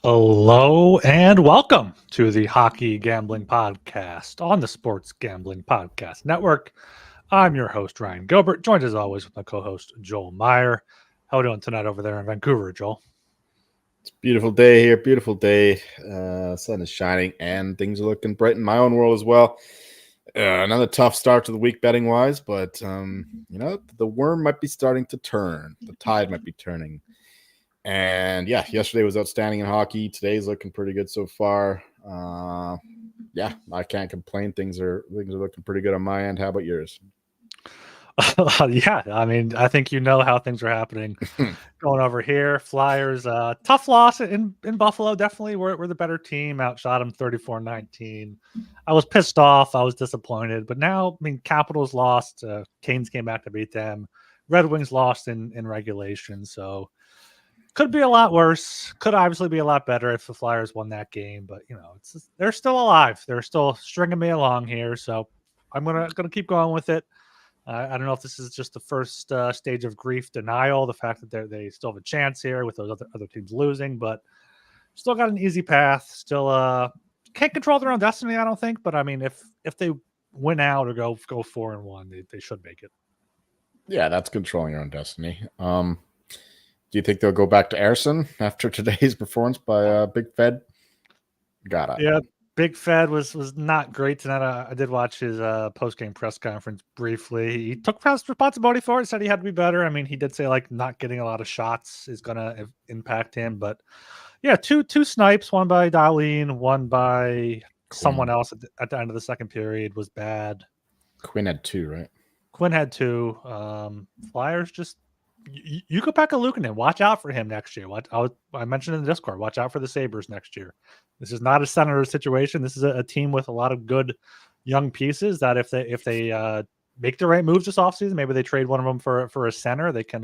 Hello and welcome to the Hockey Gambling Podcast on the Sports Gambling Podcast Network. I'm your host, Ryan Gilbert, joined as always with my co-host, Joel Meyer. How are we doing tonight over there in Vancouver, Joel? It's a beautiful day here, beautiful day. Sun is shining and things are looking bright in my own world as well. Another tough start to the week betting-wise, but, the worm might be starting to turn. The tide might be turning. And, yesterday was outstanding in hockey. Today's looking pretty good so far. I can't complain. Things are looking pretty good on my end. How about yours? I think you know how things are happening going over here. Flyers, tough loss in Buffalo. Definitely, we're the better team. Outshot them 34-19. I was pissed off. I was disappointed. But now, Capitals lost. Canes came back to beat them. Red Wings lost in regulation. So could be a lot worse. Could obviously be a lot better if the Flyers won that game. But they're still alive. They're still stringing me along here. So I'm gonna keep going with it. I don't know if this is just the first stage of grief denial, the fact that they still have a chance here with those other teams losing, but still got an easy path. Still can't control their own destiny, I don't think. But if they win out or go 4-1, they should make it. Yeah, that's controlling your own destiny. Do you think they'll go back to Ersson after today's performance by Big Fed? Yeah. Big Fed was not great tonight. I did watch his post-game press conference briefly. He took responsibility for it, said he had to be better. He did say not getting a lot of shots is going to impact him. But yeah, two snipes, one by Darlene, one by someone else at the end of the second period was bad. Quinn had two, right? Quinn had two. Flyers just you go back a Luukkonen. Watch out for him next year. I mentioned in the Discord, watch out for the Sabres next year. This is not a Senator situation. This is a team with a lot of good young pieces that if they make the right moves this offseason, maybe they trade one of them for a center, they can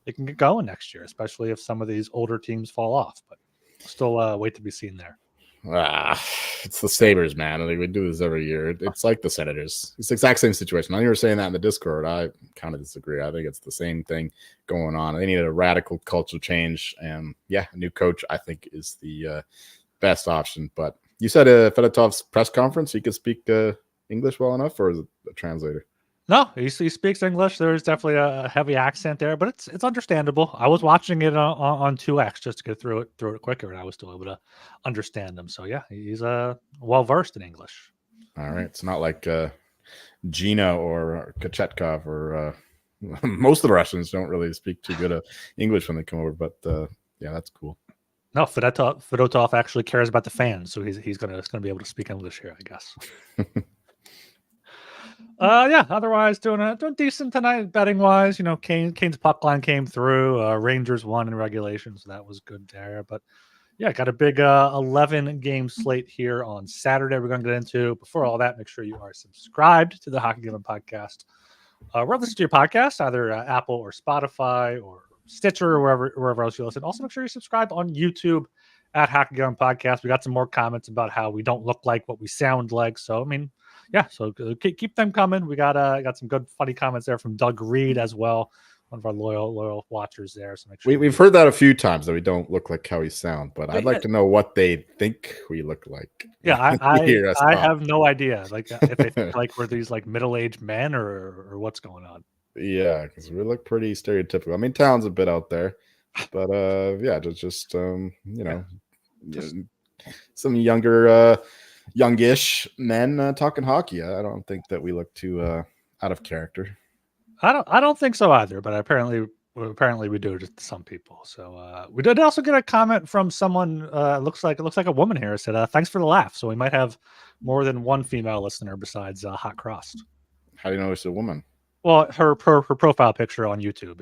get going next year, especially if some of these older teams fall off. But still wait to be seen there. It's the Sabres, man. We do this every year. It's like the Senators. It's the exact same situation. I know you were saying that in the Discord. I kind of disagree. I think it's the same thing going on. They need a radical culture change. And a new coach, I think, is the best option. But you said Fedotov's press conference, he could speak English well enough, or is it a translator? No, he speaks English. There's definitely a heavy accent there, but it's understandable. I was watching it on 2X just to get through it quicker, and I was still able to understand him. So yeah, he's well versed in English. All right, it's not like Gina or Kachetkov or most of the Russians don't really speak too good English when they come over, but that's cool. No, Fedotov actually cares about the fans, so he's gonna be able to speak English here, I guess. Otherwise doing decent tonight betting wise. Kane's puck line came through. Rangers won in regulation, so that was good there. But got a big 11 game slate here on Saturday we're going to get into. Before all that, make sure you are subscribed to the Hockey Gambling Podcast. We're listening to your podcast, either Apple or Spotify or Stitcher or wherever else you listen. Also, make sure you subscribe on YouTube at Hockey Gambling Podcast. We got some more comments about how we don't look like what we sound like. So, so keep them coming. We got some good funny comments there from Doug Reed as well, one of our loyal watchers there. So make sure we've heard that a few times that we don't look like how we sound, but I'd like to know what they think we look like. Yeah, I have no idea. If they think like we're these middle-aged men or what's going on. Yeah, because we look pretty stereotypical. Talent's a bit out there, but just some younger. Youngish men talking hockey. I don't think that we look too out of character. I don't think so either, but apparently we do to some people. So we did also get a comment from someone. Looks like a woman here. Said thanks for the laugh. So we might have more than one female listener besides Hot Crossed. How do you know it's a woman? Well, her profile picture on YouTube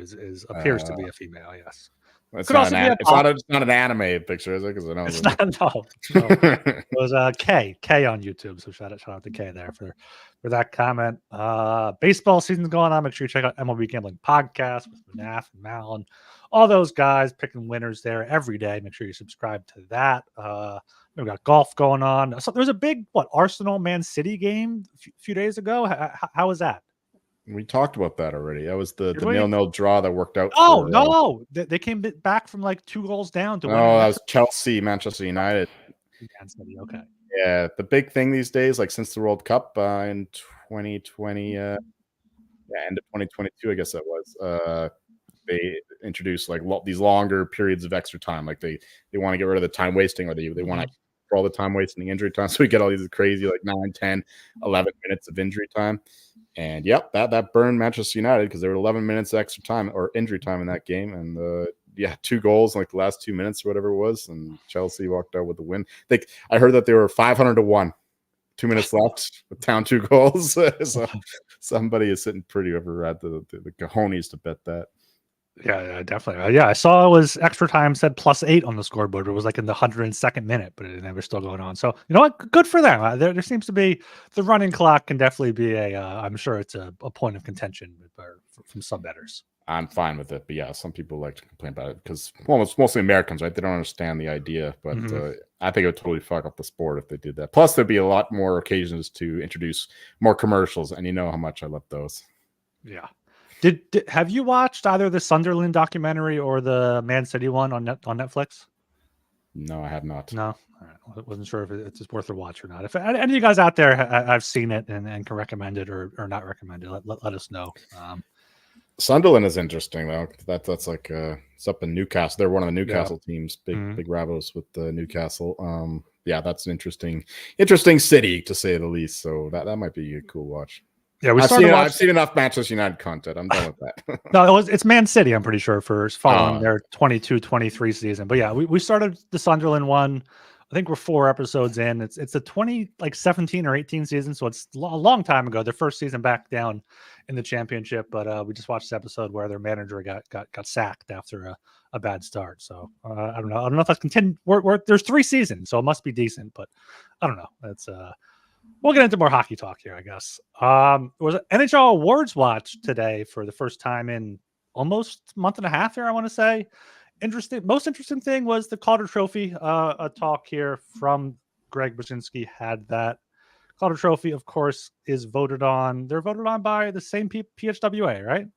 appears to be a female. Yes. It's not an anime picture, is it? Because I know it's not. No. It was K on YouTube. So shout out to K there for that comment. Baseball season's going on. Make sure you check out MLB Gambling Podcast with Manaf and Malin. All those guys picking winners there every day. Make sure you subscribe to that. We've got golf going on. So there's a big Arsenal Man City game a few days ago. How was that? We talked about that already. That was the Did we? 0-0 draw that worked out. Oh no, they came back from like 2 goals down to win. Oh, that was Chelsea, Manchester United. Man City, okay. Yeah, the big thing these days, like since the World Cup in 2020, end of 2022, I guess that was. They introduced like these longer periods of extra time. Like they want to get rid of the time wasting, or they want to for all the time wasting injury time. So we get all these crazy like 9, 10, 11 minutes of injury time. And yep, that burned Manchester United because there were 11 minutes extra time or injury time in that game. And 2 goals in like the last 2 minutes or whatever it was. And Chelsea walked out with the win. I heard that they were 500-1. 2 minutes left with down 2 goals. So somebody is sitting pretty over at the cojones to bet that. Yeah, definitely. I saw it was extra time said +8 on the scoreboard. It was like in the 102nd minute, but it was still going on. So you know what? Good for them. There seems to be the running clock can definitely be I'm sure it's a point of contention from some bettors. I'm fine with it, but yeah, some people like to complain about it because it's mostly Americans, right? They don't understand the idea, but I think it would totally fuck up the sport if they did that. Plus, there'd be a lot more occasions to introduce more commercials, and you know how much I love those. Yeah. Have you watched either the Sunderland documentary or the Man City one on Netflix? No, I have not. No, all right. I wasn't sure if it's worth a watch or not. If any of you guys out there have seen it and can recommend it or not recommend it, let us know. Sunderland is interesting though. That's like it's up in Newcastle. They're one of the Newcastle teams. Big Rabos with Newcastle. Yeah, that's an interesting city to say the least. So that might be a cool watch. Yeah, I've seen enough Manchester United content. I'm done with that. No, it's Man City, I'm pretty sure, for following their 22-23 season. But yeah, we started the Sunderland one. I think we're 4 episodes in. It's a 17 or 18 season, so it's a long time ago. Their first season back down in the championship, but we just watched this episode where their manager got sacked after a bad start. So I don't know if that's continued. There's 3 seasons, so it must be decent, but I don't know. That's we'll get into more hockey talk here, I guess. It was an NHL Awards watch today for the first time in almost a month and a half here, I want to say. Most interesting thing was the Calder Trophy. A talk here from Greg Brzezinski had that. Calder Trophy, of course, is voted on. They're voted on by the same PHWA, right?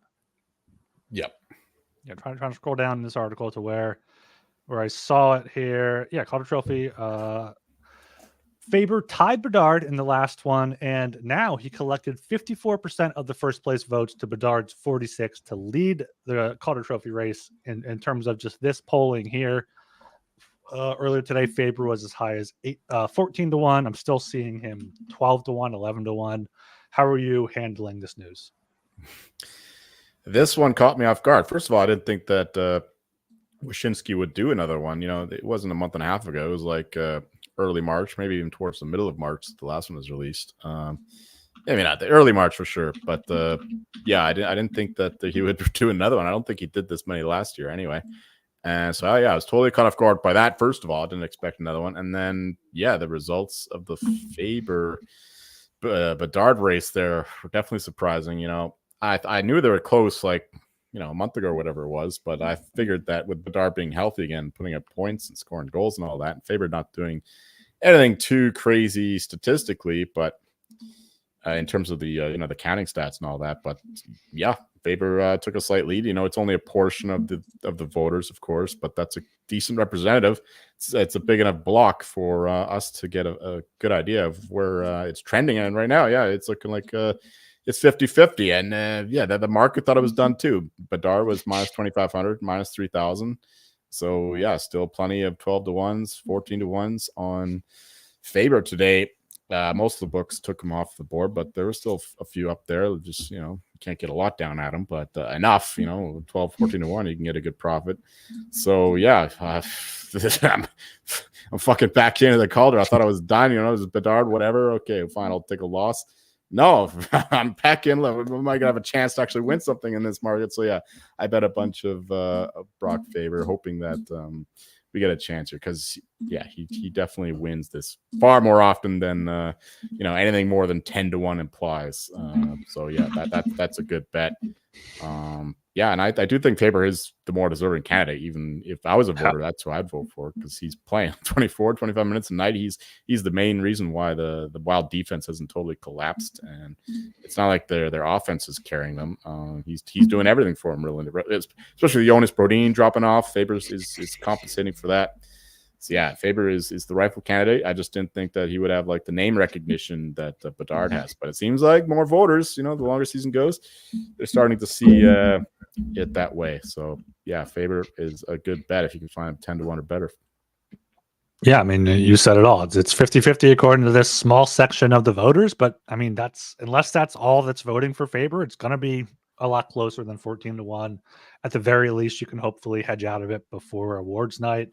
Yep. Yeah, trying to scroll down in this article to where I saw it here. Yeah, Calder Trophy. Faber tied Bedard in the last one, and now he collected 54% of the first place votes to Bedard's 46 to lead the Calder Trophy race in terms of just this polling here. Earlier today, Faber was as high as 14-1. I'm still seeing him 12-1, 11-1. How are you handling this news? This one caught me off guard. First of all, I didn't think that Wyshynski would do another one. You know, it wasn't a month and a half ago. It was like early March, maybe even towards the middle of March. The last one was released. I mean, not the early March for sure, but yeah, I didn't think that he would do another one. I don't think he did this many last year anyway. And so yeah, I was totally caught off guard by that. First of all, I didn't expect another one, and then yeah, the results of the Faber Bedard race there were definitely surprising. You know, I knew they were close, like a month ago or whatever it was, but I figured that with Bedard being healthy again, putting up points and scoring goals and all that, and Faber not doing anything too crazy statistically, but in terms of the the counting stats and all that, but yeah, Faber took a slight lead. It's only a portion of the voters, of course, but that's a decent representative. It's a big enough block for us to get a good idea of where it's trending. And right now, yeah, it's looking like it's 50-50. And yeah, the market thought it was done too. Bedard was minus 2,500, minus 3,000. So yeah, still plenty of 12-1s, 14-1s on Faber today. Most of the books took him off the board, but there were still a few up there. Just, you can't get a lot down at him, but enough, 12, 14-1, you can get a good profit. So yeah, I'm fucking back into the Calder. I thought I was done, it was Bedard, whatever. Okay, fine, I'll take a loss. No, I'm back in. Am I going to have a chance to actually win something in this market? So yeah, I bet a bunch of Brock Faber, hoping that we get a chance here, because yeah, he definitely wins this far more often than anything more than 10-1 implies. So yeah, that's a good bet. Yeah, and I do think Faber is the more deserving candidate. Even if I was a voter, that's who I'd vote for, because he's playing 24, 25 minutes a night. He's the main reason why the Wild defense hasn't totally collapsed, and it's not like their offense is carrying them. He's doing everything for them, really, especially the Jonas Brodin dropping off. Faber is compensating for that. So yeah, Faber is the rightful candidate. I just didn't think that he would have like the name recognition that Bedard has, but it seems like more voters, the longer season goes, they're starting to see it that way. So yeah, Faber is a good bet if you can find him 10-1 or better. Yeah, I mean, you said it all. It's 50-50 according to this small section of the voters, but I mean, unless that's all that's voting for Faber, it's going to be a lot closer than 14-1. At the very least, you can hopefully hedge out of it before awards night.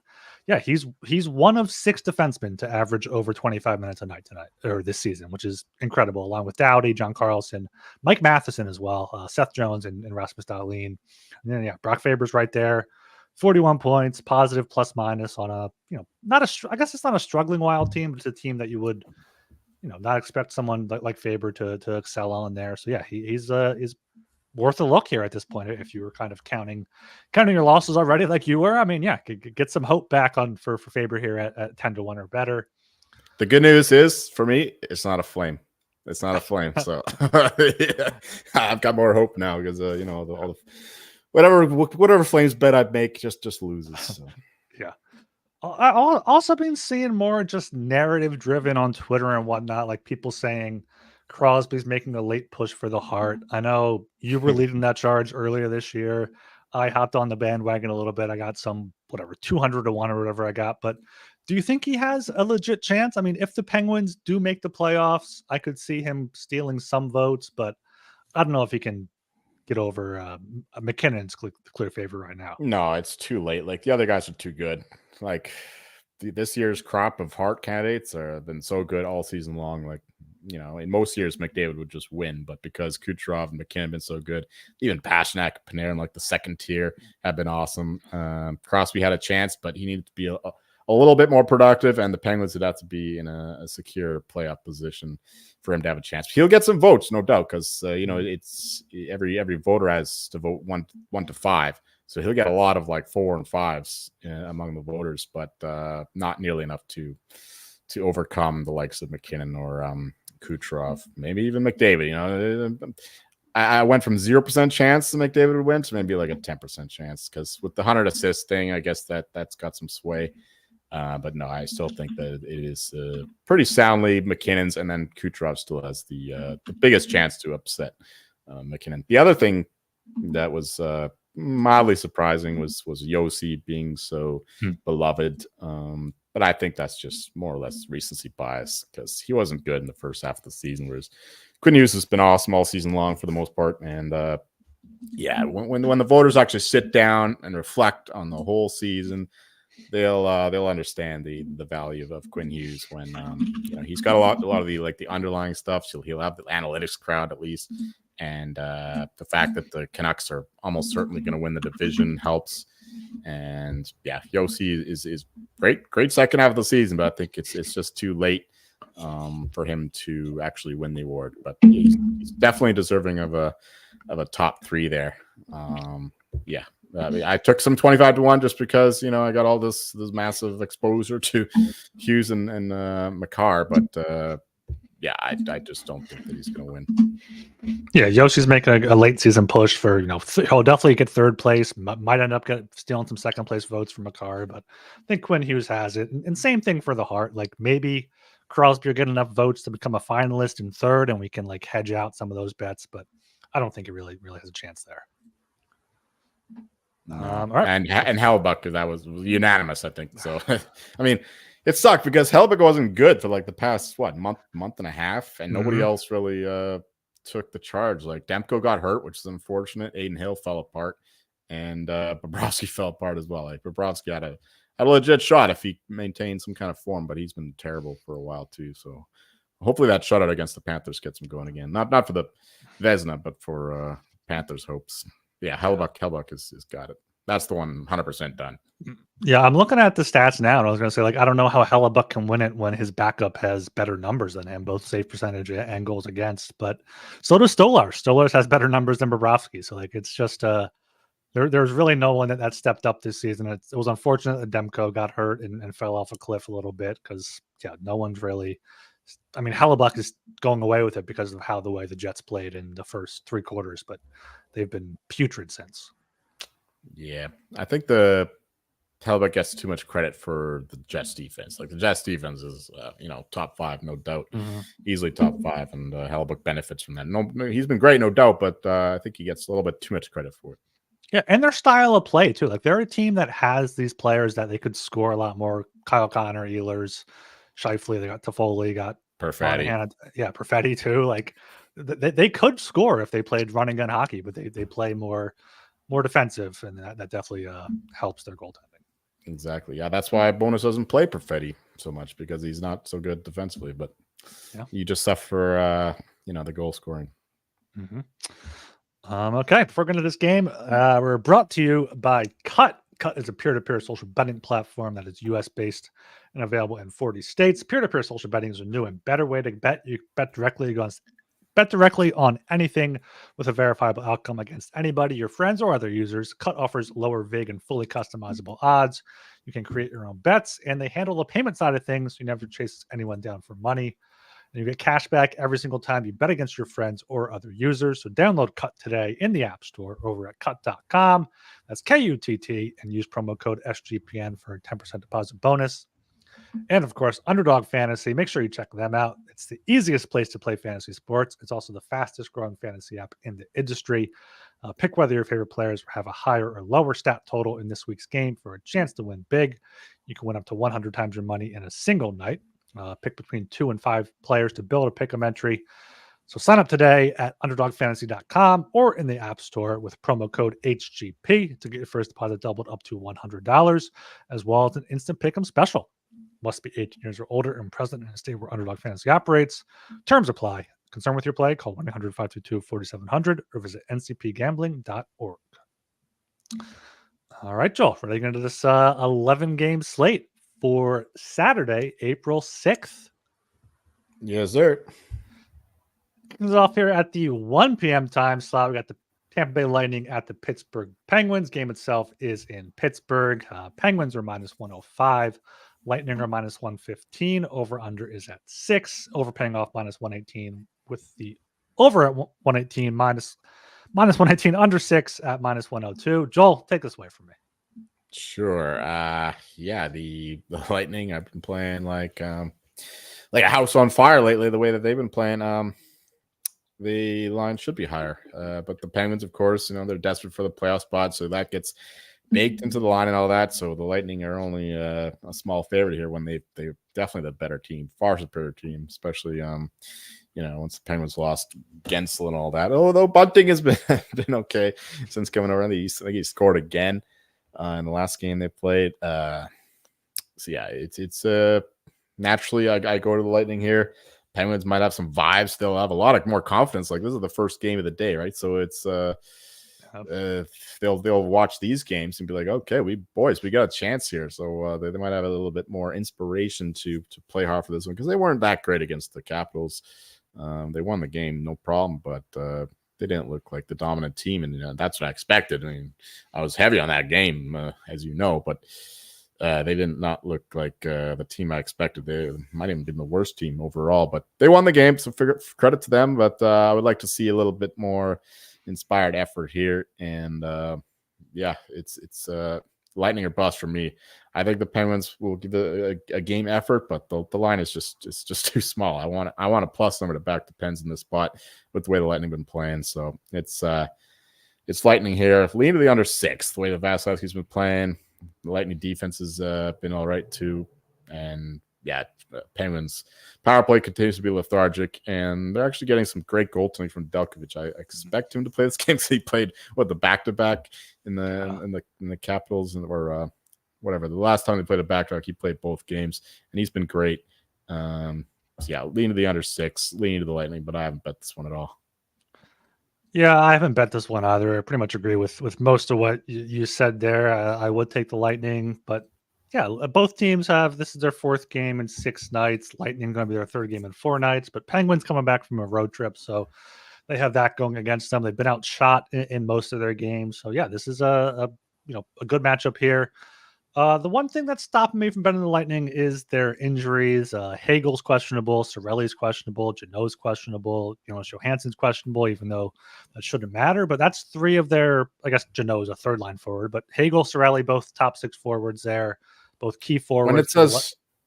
Yeah, he's one of 6 defensemen to average over 25 minutes a night or this season, which is incredible, along with Doughty, John Carlson, Mike Matheson as well, Seth Jones, and Rasmus Dahlin. And then, yeah, Brock Faber's right there. 41 points, positive plus minus on a, I guess it's not a struggling Wild team, but it's a team that you would, not expect someone like Faber to excel on there. So yeah, he's worth a look here at this point. If you were kind of counting your losses already, like you were, I mean, yeah, get some hope back on for Faber here at 10-1 or better. The good news is for me, it's not a flame. It's not a flame. So yeah, I've got more hope now because all the whatever Flames bet I'd make just loses. So. Yeah. I've also been seeing more just narrative driven on Twitter and whatnot, like people saying Crosby's making a late push for the Hart. I know you were leading that charge earlier this year. I hopped on the bandwagon a little bit. I got some 200-1 or whatever I got. But do you think he has a legit chance? I mean, if the Penguins do make the playoffs, I could see him stealing some votes, but I don't know if he can get over McKinnon's clear favor right now. No, it's too late. Like the other guys are too good. Like this year's crop of Hart candidates have been so good all season long. Like, in most years McDavid would just win, but because Kucherov and McKinnon have been so good, even Pasternak, Panarin, like the second tier, have been awesome. Crosby had a chance, but he needed to be a little bit more productive, and the Penguins would have to be in a secure playoff position for him to have a chance. He'll get some votes, no doubt, because it's every voter has to vote one to 5, so he'll get a lot of like 4 and 5s among the voters, but not nearly enough to overcome the likes of McKinnon or Kucherov, maybe even McDavid. I went from 0% chance that McDavid would win to maybe like a 10% chance, because with the 100 assist thing, I guess that's got some sway. But no, I still think that it is pretty soundly McKinnon's, and then Kucherov still has the biggest chance to upset McKinnon. The other thing that was mildly surprising was Yossi being so beloved. But I think that's just more or less recency bias, because he wasn't good in the first half of the season, whereas Quinn Hughes has been awesome all season long for the most part. And yeah, when the voters actually sit down and reflect on the whole season, they'll understand the value of Quinn Hughes when he's got a lot of the underlying stuff. So he'll have the analytics crowd at least, and the fact that the Canucks are almost certainly going to win the division helps. And yeah, Yossi is great second half of the season, but I think it's just too late for him to actually win the award. But he's definitely deserving of a top 3 there. Yeah. I took some 25-1 just because I got all this massive exposure to Hughes and Makar, but yeah, I just don't think that he's going to win. Yeah, Yossi's making a late season push for he'll definitely get third place. Might end up stealing some second place votes from Makar, but I think Quinn Hughes has it. And same thing for the Hart. Like maybe Crosby will get enough votes to become a finalist in third, and we can like hedge out some of those bets. But I don't think it really has a chance there. All right. And Hellebuyck, that was unanimous, I think. So, I mean, it sucked because Hellebuyck wasn't good for like the past month and a half, and nobody else really took the charge. Like Demko got hurt, which is unfortunate. Aiden Hill fell apart, and Bobrovsky fell apart as well. Like Bobrovsky had a legit shot if he maintained some kind of form, but he's been terrible for a while too. So hopefully that shutout against the Panthers gets him going again. Not for the Vezina, but for Panthers' hopes. Yeah, Hellebuyck has got it. That's the one 100% done. Yeah, I'm looking at the stats now, and I was going to say, I don't know how Hellebuyck can win it when his backup has better numbers than him, both save percentage and goals against. But so does Stolarz. Stolarz has better numbers than Bobrovsky. So, it's just There's really no one that stepped up this season. It was unfortunate that Demko got hurt and fell off a cliff a little bit because, yeah, no one's really. I mean, Hellebuck is going away with it because of the way the Jets played in the first 3 quarters, but they've been putrid since. Yeah, I think the Hellebuck gets too much credit for the Jets defense. Like the Jets defense is, top 5, no doubt, easily top 5, and Hellebuck benefits from that. No, he's been great, no doubt, but I think he gets a little bit too much credit for it. Yeah, and their style of play too. Like they're a team that has these players that they could score a lot more. Kyle Connor, Ehlers, Scheifele, they got Toffoli, got Perfetti. Yeah, Perfetti too. Like they could score if they played running gun hockey, but they play more defensive, and that definitely helps their goaltending. Exactly. Yeah, that's why Bonus doesn't play Perfetti so much, because he's not so good defensively. But you just suffer, the goal scoring. Mm-hmm. Okay, before going to this game, we're brought to you by Cut. Cut is a peer-to-peer social betting platform that is U.S.-based and available in 40 states. Peer-to-peer social betting is a new and better way to bet. You bet directly on anything with a verifiable outcome against anybody, your friends or other users. Cut offers lower vig and fully customizable odds. You can create your own bets, and they handle the payment side of things. You never chase anyone down for money. And you get cash back every single time you bet against your friends or other users. So download Cut today in the App Store over at cut.com. That's KUTT, and use promo code SGPN for a 10% deposit bonus. And of course, Underdog Fantasy. Make sure you check them out. It's the easiest place to play fantasy sports. It's also the fastest growing fantasy app in the industry. Pick whether your favorite players have a higher or lower stat total in this week's game for a chance to win big. You can win up to 100 times your money in a single night. Pick between 2 and 5 players to build a pick'em entry. So sign up today at underdogfantasy.com or in the App Store with promo code HGP to get your first deposit doubled up to $100, as well as an instant pick'em special. Must be 18 years or older and present in a state where Underdog Fantasy operates. Terms apply. Concerned with your play? Call 1-800-522-4700 or visit ncpgambling.org. All right, Joel, we're getting into this 11-game slate for Saturday, April 6th. Yes, sir. This is off here at the 1 p.m. time slot. We got the Tampa Bay Lightning at the Pittsburgh Penguins. Game itself is in Pittsburgh. Penguins are minus 105. Lightning are minus 115. Over-under is at 6. Over paying off minus 118 with the over at 118 minus 118 under 6 at minus 102. Joel, take this away from me. Sure. The Lightning, I've been playing like a house on fire lately, the way that they've been playing. The line should be higher. But the Penguins, of course, they're desperate for the playoff spot, so that gets baked into the line and all that. So the Lightning are only a small favorite here when they're definitely the better team, far superior team, especially once the Penguins lost Gensel and all that. Although Bunting has been okay since coming over. I think he scored again in the last game they played. It's naturally I go to the Lightning here. Penguins might have some vibes. They'll have a lot of more confidence. Like, this is the first game of the day, right? So it's they'll watch these games and be like, okay, we got a chance here. So they might have a little bit more inspiration to play hard for this one, because they weren't that great against the Capitals. They won the game, no problem, but they didn't look like the dominant team, and that's what I expected. I mean, I was heavy on that game, as you know, but they did not look like the team I expected. They might even been the worst team overall, but they won the game, so credit to them. But I would like to see a little bit more inspired effort here, and it's Lightning or bust for me. I think the Penguins will give a game effort, but the line is just too small. I want a plus number to back the Pens in this spot with the way the Lightning have been playing. So it's Lightning here. Lean to the under 6. The way the Vasilevsky's been playing, the Lightning defense has been all right too, and Penguins power play continues to be lethargic, and they're actually getting some great goaltending from Delkovich. I expect him to play this game because he played the back-to-back in the Capitals or whatever. The last time they played a back-to-back, he played both games, and he's been great. Lean to the under 6, lean to the Lightning, but I haven't bet this one at all. Yeah, I haven't bet this one either. I pretty much agree with most of what you said there. I would take the Lightning, but yeah, both teams this is their 4th game in 6 nights. Lightning going to be their 3rd game in 4 nights, but Penguins coming back from a road trip, so they have that going against them. They've been outshot in most of their games. So yeah, this is a good matchup here. The one thing that's stopping me from betting the Lightning is their injuries. Hagel's questionable, Sorelli's questionable, Janot's questionable, Johansson's questionable, even though that shouldn't matter. But that's three of their, I guess Janot's a third line forward, but Hagel, Sorelli, both top six forwards there, both key forwards.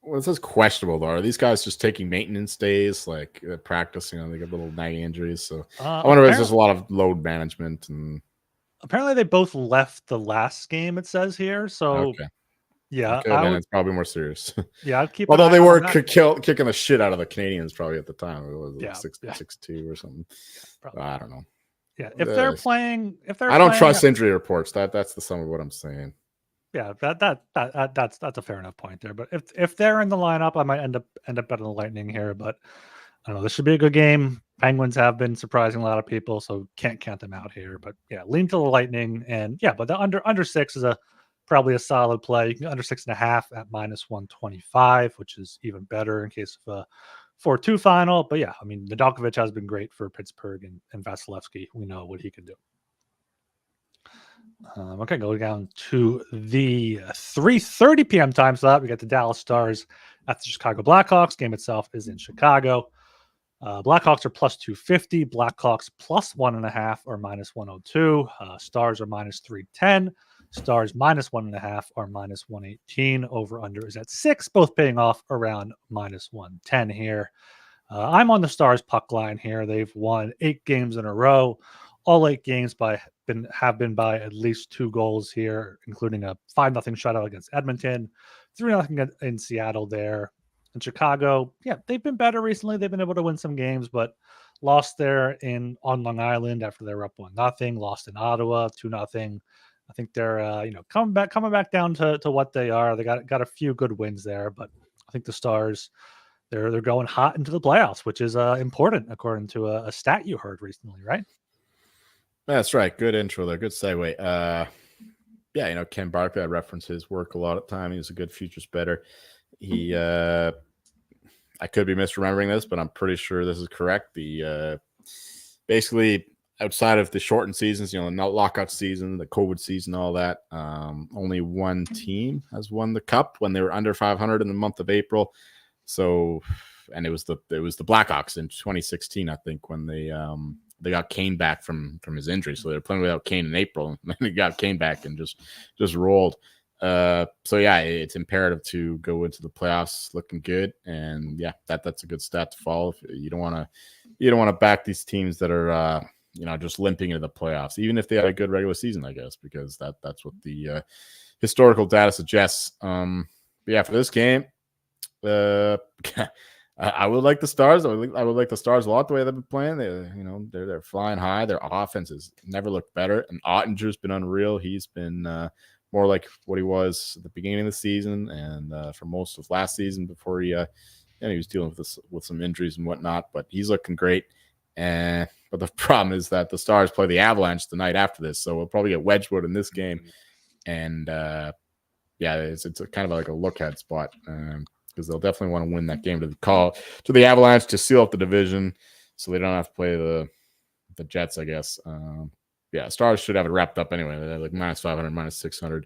When it says questionable, though, are these guys just taking maintenance days, like practicing? They get little nagging injuries. So I wonder if it's just a lot of load management. And apparently they both left the last game, it says here. So okay. Yeah, okay, then it's probably more serious. Yeah, I'd keep. Although they were kicking the shit out of the Canadians probably at the time. It was like 6-2 or something. I don't know. Yeah, if they're playing, I don't trust injury reports. That's the sum of what I'm saying. Yeah, that's a fair enough point there. But if they're in the lineup, I might end up betting the Lightning here. But I don't know. This should be a good game. Penguins have been surprising a lot of people, so can't count them out here. But yeah, lean to the Lightning, and yeah, but the under 6 is probably a solid play. You can under 6.5 at -125, which is even better in case of a 4-2 final. But yeah, I mean, Nedeljkovic has been great for Pittsburgh, and Vasilevsky, we know what he can do. Okay, go down to the 3:30 p.m. time slot. We got the Dallas Stars at the Chicago Blackhawks. Game itself is in Chicago. Blackhawks are +250. Blackhawks +1.5 or -102. Stars are -310. Stars -1.5 or -118. Over under is at 6, both paying off around -110 here. I'm on the Stars puck line here. They've won 8 games in a row. All 8 games have been by at least 2 goals here, including a 5-0 shutout against Edmonton, 3-0 in Seattle there. In Chicago, yeah, they've been better recently. They've been able to win some games, but lost there on Long Island after they were up 1-0. Lost in Ottawa 2-0. I think they're coming back down to what they are. They got a few good wins there, but I think the Stars they're going hot into the playoffs, which is important according to a stat you heard recently, right? That's right. Good intro there. Good segue. Yeah, Ken Barkley, I reference his work a lot of time. He's a good futures bettor. He, I could be misremembering this, but I'm pretty sure this is correct. The basically outside of the shortened seasons, not lockout season, the COVID season, all that, only one team has won the cup when they were under 500 in the month of April. So, and it was the Blackhawks in 2016, I think, when they got Kane back from his injury. So they were playing without Kane in April, and then they got Kane back and just rolled. So yeah, it's imperative to go into the playoffs looking good, and yeah, that's a good stat to follow. You don't want to back these teams that are just limping into the playoffs, even if they had a good regular season, I guess, because that's what the historical data suggests. But yeah, for this game, I would like the Stars. I would like the Stars a lot the way they've been playing. They're flying high. Their offense has never looked better, and Ottinger's been unreal. He's been more like what he was at the beginning of the season and for most of last season before he was dealing with some injuries and whatnot. But he's looking great. But the problem is that the Stars play the Avalanche the night after this, so we'll probably get Wedgwood in this game. And yeah, it's a kind of like a look-ahead spot. Because they'll definitely want to win that game to the Avalanche to seal up the division, so they don't have to play the Jets, I guess. Yeah, Stars should have it wrapped up anyway. They're like -500, -600,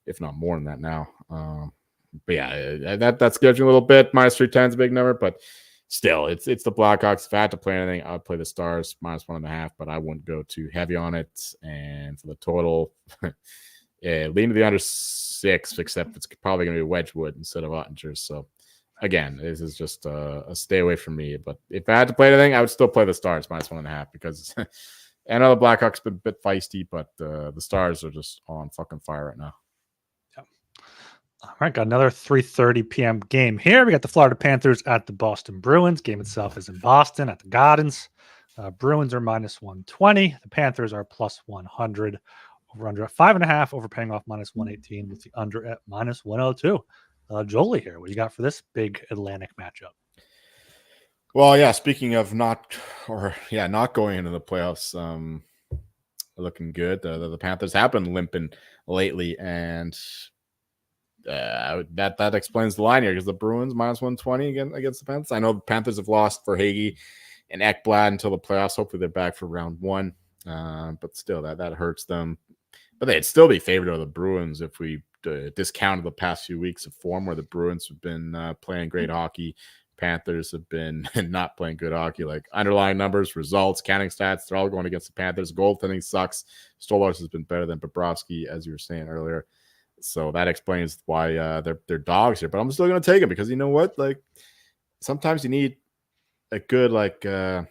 if not more than that now. But yeah, that scares you a little bit. -310 is a big number, but still, it's the Blackhawks. If I had to play anything, I would play the Stars -1.5, but I wouldn't go too heavy on it. And for the total, yeah, lean to the under 6, except it's probably going to be Wedgwood instead of Ottinger. So again, this is just a stay away from me. But if I had to play anything, I would still play the Stars -1.5 because I know the Blackhawks been a bit feisty, but the Stars are just on fucking fire right now. Yeah. All right, got another 3:30 p.m. game here. We got the Florida Panthers at the Boston Bruins. Game itself is in Boston at the Gardens. Bruins are -120. The Panthers are +100. Over under at 5.5, over paying off -118 with the under at -102. Jolie here, what do you got for this big Atlantic matchup? Well, yeah, speaking of not going into the playoffs, looking good. The Panthers have been limping lately, and that explains the line here because the Bruins -120 against the Panthers. I know the Panthers have lost Verhaeghe in Ekblad until the playoffs. Hopefully they're back for round one. But still, that hurts them. But they'd still be favored over the Bruins if we discounted the past few weeks of form where the Bruins have been playing great hockey. Panthers have been not playing good hockey. Like underlying numbers, results, counting stats, they're all going against the Panthers. Goaltending sucks. Stolarz has been better than Bobrovsky, as you were saying earlier. So that explains why they're dogs here. But I'm still going to take them because you know what? Like sometimes you need a good like a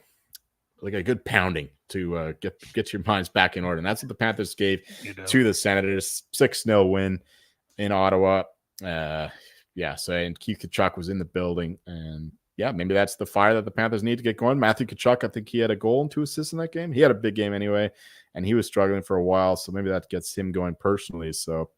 good pounding to get your minds back in order. And that's what the Panthers gave to the Senators. 6-0 win in Ottawa. So and Keith Tkachuk was in the building. And yeah, maybe that's the fire that the Panthers need to get going. Matthew Tkachuk, I think he had a goal and 2 assists in that game. He had a big game anyway, and he was struggling for a while. So maybe that gets him going personally. So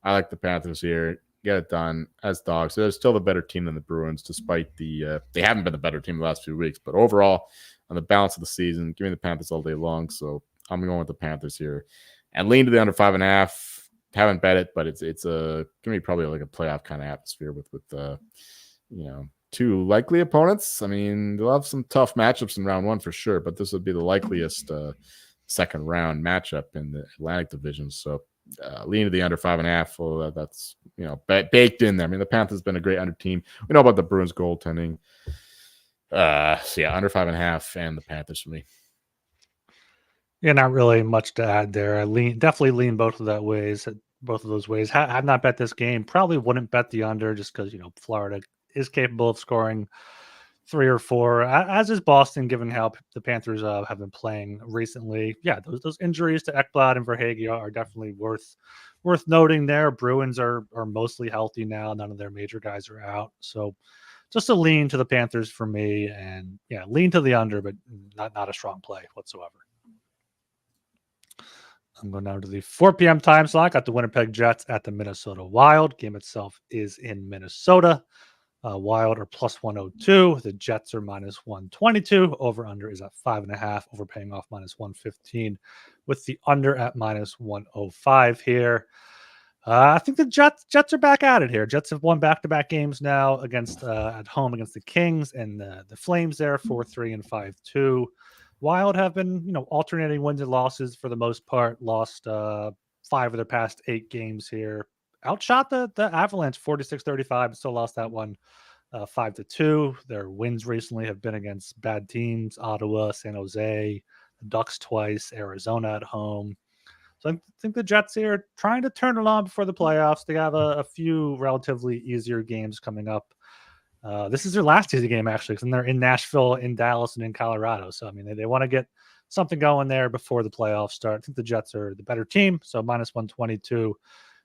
I like the Panthers here. Get it done as dogs. So they're still the better team than the Bruins, despite they haven't been the better team the last few weeks. But overall, on the balance of the season, give me the Panthers all day long. So I'm going with the Panthers here and lean to the under 5.5. Haven't bet it, but it's gonna be probably like a playoff kind of atmosphere with 2 likely opponents. I mean, they'll have some tough matchups in round one for sure, but this would be the likeliest second round matchup in the Atlantic Division. So lean to the under 5.5. Well, that's baked in there. I mean, the Panthers been a great under team. We know about the Bruins goaltending. Under 5.5 and the Panthers for me. Yeah, not really much to add there. I definitely lean both of those ways. Had not bet this game, probably wouldn't bet the under just because Florida is capable of scoring 3 or 4, as is Boston, given how the Panthers have been playing recently. Yeah, those injuries to Ekblad and Verhaeghe are definitely worth noting there. Bruins are mostly healthy now. None of their major guys are out. So just a lean to the Panthers for me, and yeah, lean to the under, but not a strong play whatsoever. I'm going down to the 4 p.m. time slot. Got the Winnipeg Jets at the Minnesota Wild. Game itself is in Minnesota. Wild are plus 102. The Jets are minus 122. Over under is at 5.5. Over paying off minus 115 with the under at minus 105 here. I think the Jets are back at it here. Jets have won back-to-back games now against at home against the Kings and the Flames there 4-3 and 5-2. Wild have been, alternating wins and losses for the most part. Lost 5 of their past 8 games here. Outshot the Avalanche 46-35. Still lost that one 5-2. Their wins recently have been against bad teams: Ottawa, San Jose, the Ducks twice, Arizona at home. So I think the Jets here are trying to turn it on before the playoffs. They have a few relatively easier games coming up. This is their last easy game, actually, because they're in Nashville, in Dallas, and in Colorado. So, I mean, they want to get something going there before the playoffs start. I think the Jets are the better team, so minus 122.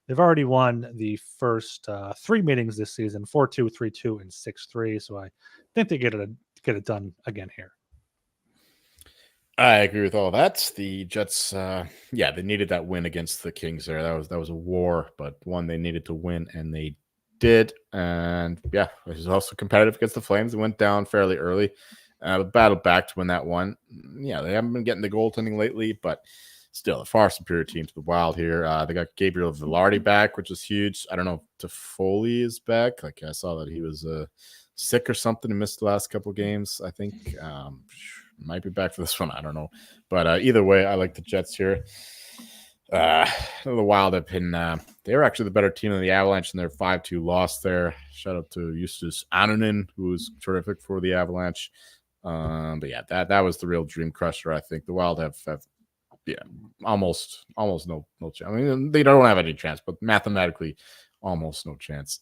They've already won the first 3 meetings this season, 4-2, 3-2, and 6-3. So I think they get it done again here. I agree with all that. The Jets, they needed that win against the Kings there. That was a war, but one they needed to win, and they did. And yeah, it was also competitive against the Flames. They went down fairly early. Battled back to win that one. Yeah, they haven't been getting the goaltending lately, but still a far superior team to the Wild here. They got Gabriel Velarde back, which is huge. I don't know if Toffoli is back. Like I saw that he was sick or something and missed the last couple of games, I think. Might be back for this one. I don't know. But either way, I like the Jets here. The Wild have been they were actually the better team than the Avalanche in their 5-2 loss there. Shout out to Justus Anonen, who was terrific for the Avalanche. But yeah, that was the real dream crusher, I think. The Wild have almost no chance. I mean, they don't have any chance, but mathematically almost no chance.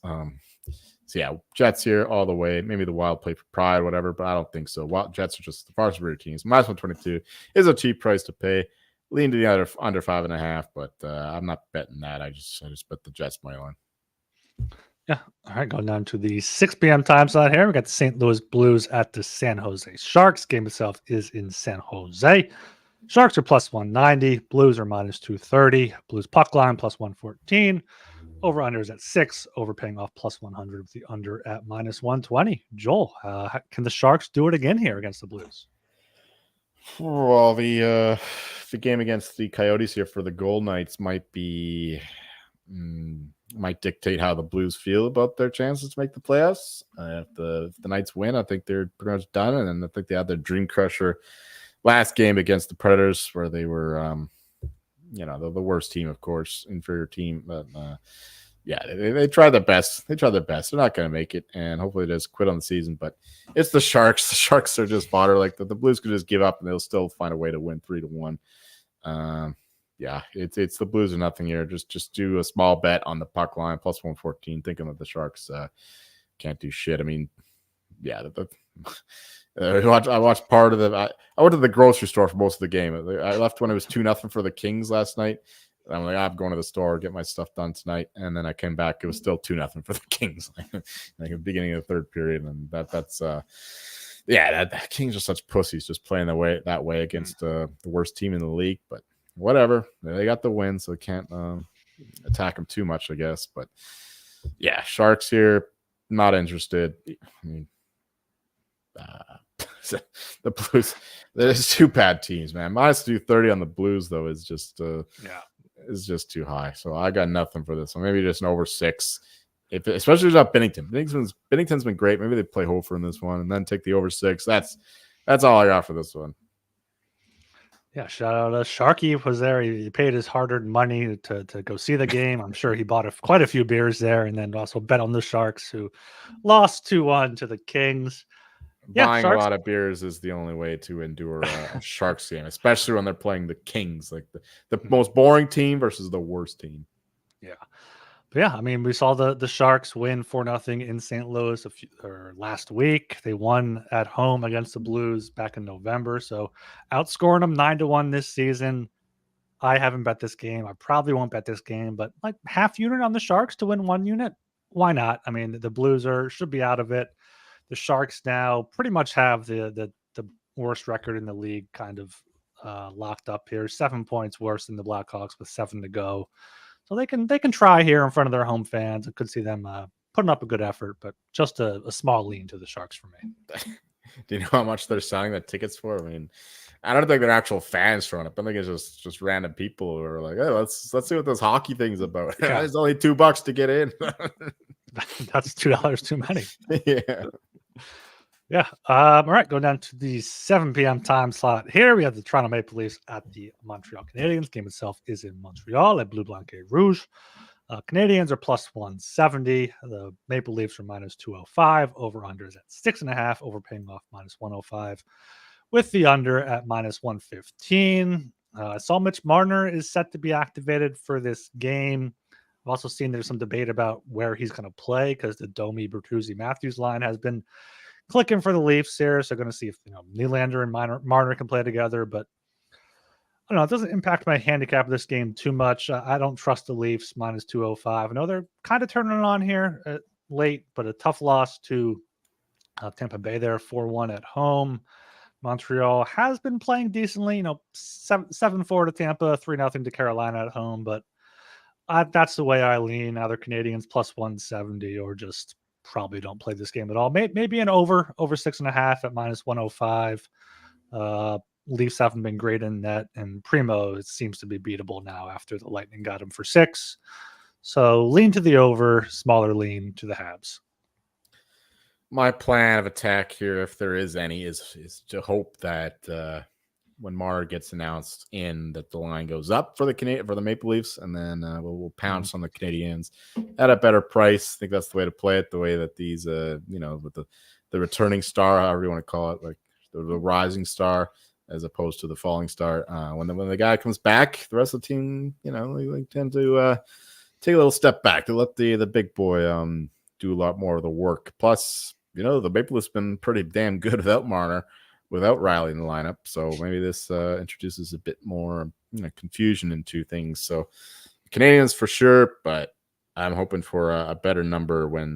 So yeah, Jets here all the way. Maybe the Wild play for pride, whatever, but I don't think so. Jets are just the far superior teams. Minus 122 is a cheap price to pay. Lean to the under 5.5, but I'm not betting that. I just bet the Jets money line. Yeah. All right. Going down to the 6 p.m. time slot here. We got the St. Louis Blues at the San Jose Sharks. Game itself is in San Jose. Sharks are plus 190. Blues are minus 230. Blues puck line plus 114. Over under is at 6. Overpaying off plus 100 with the under at minus 120. Joel, can the Sharks do it again here against the Blues? Well, the game against the Coyotes here for the Gold Knights might be might dictate how the Blues feel about their chances to make the playoffs. If the Knights win, I think they're pretty much done, and I think they had their dream crusher last game against the Predators, where they were, the worst team, of course, inferior team, but they tried their best. They tried their best. They're not going to make it, and hopefully they just quit on the season. But it's the Sharks. The Sharks are just fodder. Like the Blues could just give up, and they'll still find a way to win 3-1. It's the Blues or nothing here. Just do a small bet on the puck line plus 114, thinking that the Sharks can't do shit. I mean, I watched part of the. I went to the grocery store for most of the game. I left when it was 2-0 for the Kings last night. I'm like, I'm going to the store, get my stuff done tonight, and then I came back. It was still 2-0 for the Kings, like at the beginning of the third period, and the Kings are such pussies, just playing that way against the worst team in the league. But whatever, they got the win, so can't attack them too much, I guess. But yeah, Sharks here, not interested. I mean, the Blues, there's two bad teams, man. Minus 230 on the Blues though is just is just too high. So I got nothing for this. So maybe just an over 6. Especially without Bennington. Bennington's been great. Maybe they play Hofer in this one and then take the over 6. That's all I got for this one. Yeah, shout out to Sharky was there. He paid his hard-earned money to go see the game. I'm sure he bought quite a few beers there, and then also bet on the Sharks, who lost 2-1 to the Kings. Buying a lot of beers is the only way to endure a Sharks game, especially when they're playing the Kings, like the most boring team versus the worst team. Yeah. But yeah, I mean, we saw the Sharks win 4-0 in St. Louis last week. They won at home against the Blues back in November. So outscoring them 9-1 this season. I haven't bet this game. I probably won't bet this game, but like half unit on the Sharks to win 1 unit. Why not? I mean, the Blues should be out of it. The Sharks now pretty much have the worst record in the league kind of locked up here. 7 points worse than the Blackhawks with 7 to go. So they can try here in front of their home fans. I could see them putting up a good effort, but just a small lean to the Sharks for me. Do you know how much they're selling the tickets for? I mean, I don't think they're actual fans showing up. I think it's just random people who are like, "Hey, let's see what this hockey thing's about." Yeah. It's only $2 to get in. That's $2 too many. Yeah. Yeah. All right. Going down to the 7 p.m. time slot. Here we have the Toronto Maple Leafs at the Montreal Canadiens. Game itself is in Montreal at Bleu Blanc et Rouge. Canadians are plus 170. The Maple Leafs are minus 205. Over under is at 6.5. Over paying off minus 105. With the under at minus 115. I saw Mitch Marner is set to be activated for this game. I've also seen there's some debate about where he's going to play because the Domi, Bertuzzi, Matthews line has been clicking for the Leafs here. So going to see if Nylander and Marner can play together. But I don't know. It doesn't impact my handicap of this game too much. I don't trust the Leafs minus 205. I know they're kind of turning it on here late, but a tough loss to Tampa Bay there, 4-1 at home. Montreal has been playing decently, 7-4 to Tampa, 3-0 to Carolina at home. But that's the way I lean. Either Canadians plus 170 or just probably don't play this game at all. Maybe an over 6.5 at minus 105. Leafs haven't been great in net, and Primo seems to be beatable now after the Lightning got him for 6. So lean to the over, smaller lean to the Habs. My plan of attack here, if there is any, is to hope that when Marner gets announced that the line goes up for the Maple Leafs, and then we'll pounce on the Canadiens at a better price. I think that's the way to play it. The way that these, with the returning star, however you want to call it, like the rising star as opposed to the falling star. When the guy comes back, the rest of the team, they tend to take a little step back to let the big boy do a lot more of the work. Plus, the Maple Leafs been pretty damn good without Marner, without Riley in the lineup. So maybe this introduces a bit more confusion into things. So Canadians for sure, but I'm hoping for a better number when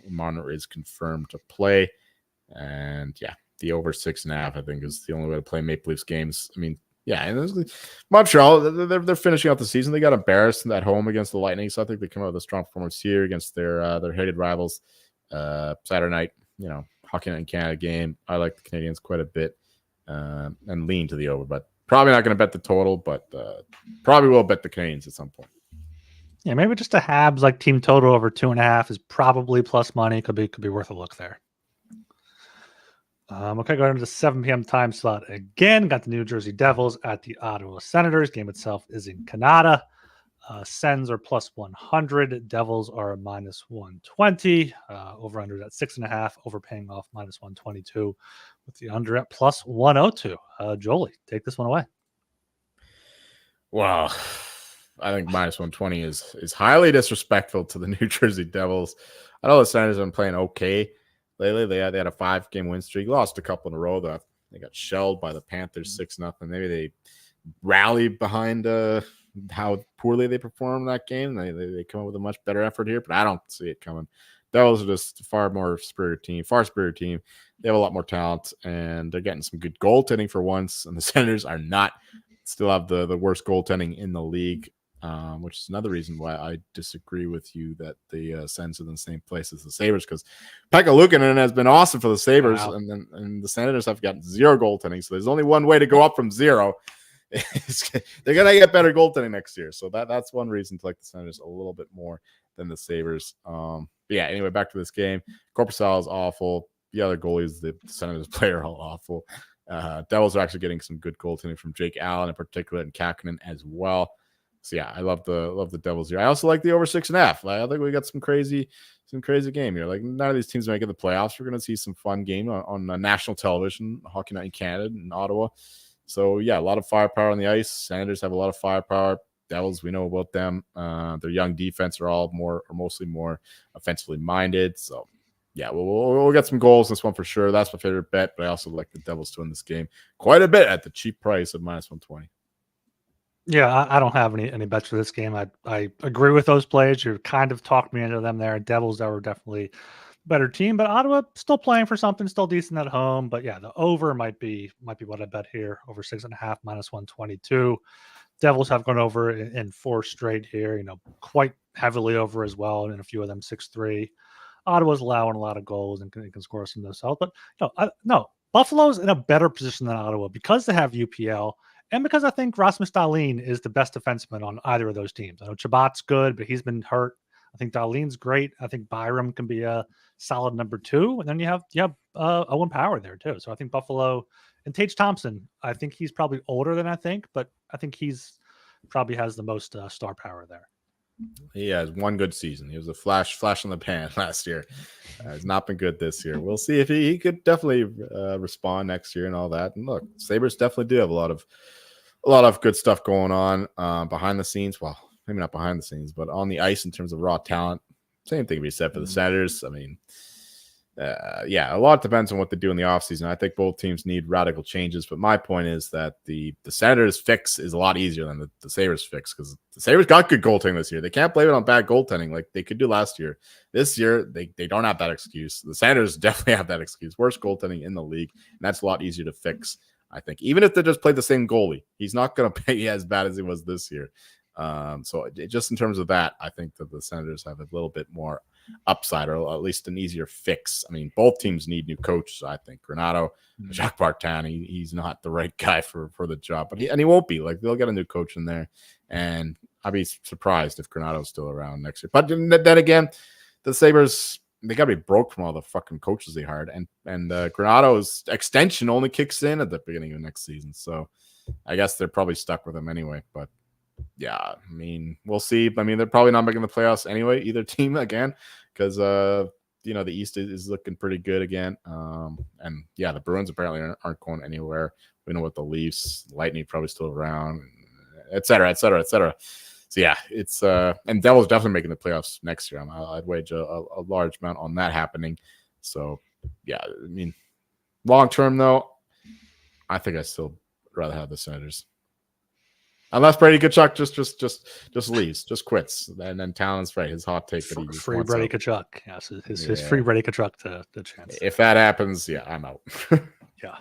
Marner is confirmed to play. And yeah, the over 6.5, I think, is the only way to play Maple Leafs games. I mean, yeah, and Montreal, they're finishing out the season. They got embarrassed at home against the Lightning, so I think they come out with a strong performance here against their hated rivals. Saturday night, Hockey Night in Canada game. I like the Canadians quite a bit and lean to the over, but probably not going to bet the total, but probably will bet the Canadians at some point. Yeah, maybe just a Habs like team total over 2.5 is probably plus money. Could be worth a look there. Okay, going to the 7 p.m. time slot again. Got the New Jersey Devils at the Ottawa Senators. Game itself is in Canada. Sens are plus 100. Devils are a minus 120. Over under at 6.5. Overpaying off minus 122 with the under at plus 102. Jolie, take this one away. Wow. I think minus 120 is highly disrespectful to the New Jersey Devils. I know the Senators have been playing okay lately. They had a 5-game win streak, lost a couple in a row though. They got shelled by the Panthers 6-0. Maybe they rallied behind how poorly they performed that game. They come up with a much better effort here, but I don't see it coming. Devils are just a far superior team. They have a lot more talent, and they're getting some good goaltending for once. And the Senators are not. Still have the worst goaltending in the league, which is another reason why I disagree with you that the Sens are in the same place as the Sabres, because Pekka Luukkonen has been awesome for the Sabres, Wow. and the Senators have gotten 0 goaltending. So there's only one way to go up from 0. They're going to get better goaltending next year. So that's one reason to like the Senators a little bit more than the Sabres. But yeah, anyway, back to this game. Korpisalo is awful. The other goalies, the Senators player, are all awful. Devils are actually getting some good goaltending from Jake Allen in particular and Kakkonen as well. So yeah, I love the Devils here. I also like the over 6.5. I think we got some crazy game here. Like none of these teams making the playoffs. We're gonna see some fun game on national television, Hockey Night in Canada in Ottawa. So yeah, a lot of firepower on the ice. Senators have a lot of firepower. Devils, we know about them. Their young defense are all mostly more offensively minded. So yeah, we'll get some goals in this one for sure. That's my favorite bet, but I also like the Devils to win this game quite a bit at the cheap price of minus 120. Yeah, I don't have any bets for this game. I agree with those plays. You kind of talked me into them there. Devils are definitely a better team, but Ottawa still playing for something, still decent at home. But yeah, the over might be what I bet here. Over 6.5 minus 122. Devils have gone over in 4 straight here. Quite heavily over as well, and a few of them 6-3. Ottawa's allowing a lot of goals and can score some themselves. But no, Buffalo's in a better position than Ottawa because they have UPL and because I think Rasmus Dahlin is the best defenseman on either of those teams. I know Chabot's good, but he's been hurt. I think Dahlin's great. I think Byram can be a solid number 2. And then you have Owen Power there too. So I think Buffalo and Tage Thompson, I think he's probably older than I think, but I think he's probably has the most star power there. He has one good season. He was a flash in the pan last year. He's not been good this year. We'll see if he could definitely respond next year and all that. And look, Sabres definitely do have a lot of good stuff going on behind the scenes. Well, maybe not behind the scenes, but on the ice in terms of raw talent. Same thing can be said for the Senators. I mean, yeah, a lot depends on what they do in the offseason. I think both teams need radical changes, but my point is that the Senators fix is a lot easier than the Sabres fix, because the Sabres got good goaltending this year. They can't blame it on bad goaltending like they could do last year. This year, they don't have that excuse. The Senators definitely have that excuse. Worst goaltending in the league, and that's a lot easier to fix, I think. Even if they just play the same goalie, he's not going to play as bad as he was this year. So just in terms of that, I think that the Senators have a little bit more upside, or at least an easier fix. I mean, both teams need new coaches. I think Granato, Jacques Martin, he's not the right guy for the job, but he won't be. Like, they'll get a new coach in there, and I'd be surprised if Granato's still around next year. But then again, the Sabres, they got to be broke from all the fucking coaches they hired, and Granato's extension only kicks in at the beginning of next season, so I guess they're probably stuck with him anyway. But yeah, I mean, we'll see. I mean, they're probably not making the playoffs anyway, either team again, because the East is looking pretty good again. And yeah, the Bruins apparently aren't going anywhere. We know what the Leafs, Lightning probably still around, et cetera, et cetera, et cetera. So yeah, it's and Devils definitely making the playoffs next year. I'd wager a large amount on that happening. So yeah, I mean, long term though, I think I still rather have the Senators. Unless Brady Tkachuk just leaves, just quits, and then Talon's right. His hot take that he just free wants Brady out. Tkachuk, yes, his free Brady Tkachuk to the chance. If that happens, yeah, I'm out. Yeah.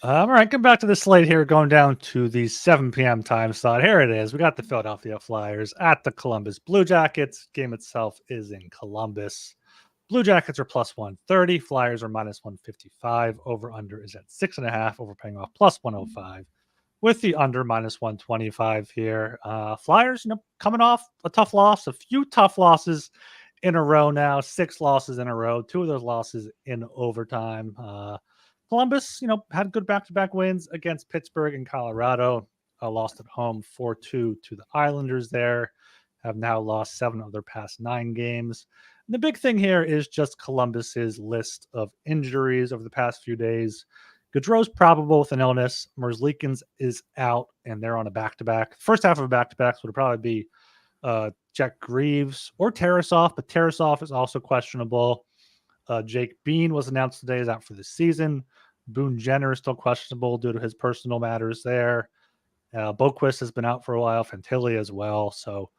All right, come back to the slate here, going down to the 7 p.m. time slot. Here it is. We got the Philadelphia Flyers at the Columbus Blue Jackets. Game itself is in Columbus. Blue Jackets are plus 130. Flyers are minus 155. Over under is at 6.5. Overpaying off plus 105 with the under minus 125 here. Flyers, coming off a tough loss, a few tough losses in a row now, 6 losses in a row, 2 of those losses in overtime. Columbus, had good back-to-back wins against Pittsburgh and Colorado. Lost at home 4-2 to the Islanders there. Have now lost 7 of their past 9 games. And the big thing here is just Columbus's list of injuries over the past few days. Gaudreau's probable with an illness. Merzlikins is out, and they're on a back-to-back. First half of a back-to-back would probably be Jack Greaves or Tarasov, but Tarasov is also questionable. Jake Bean was announced today is out for the season. Boone Jenner is still questionable due to his personal matters there. Boquist has been out for a while. Fantilli as well. So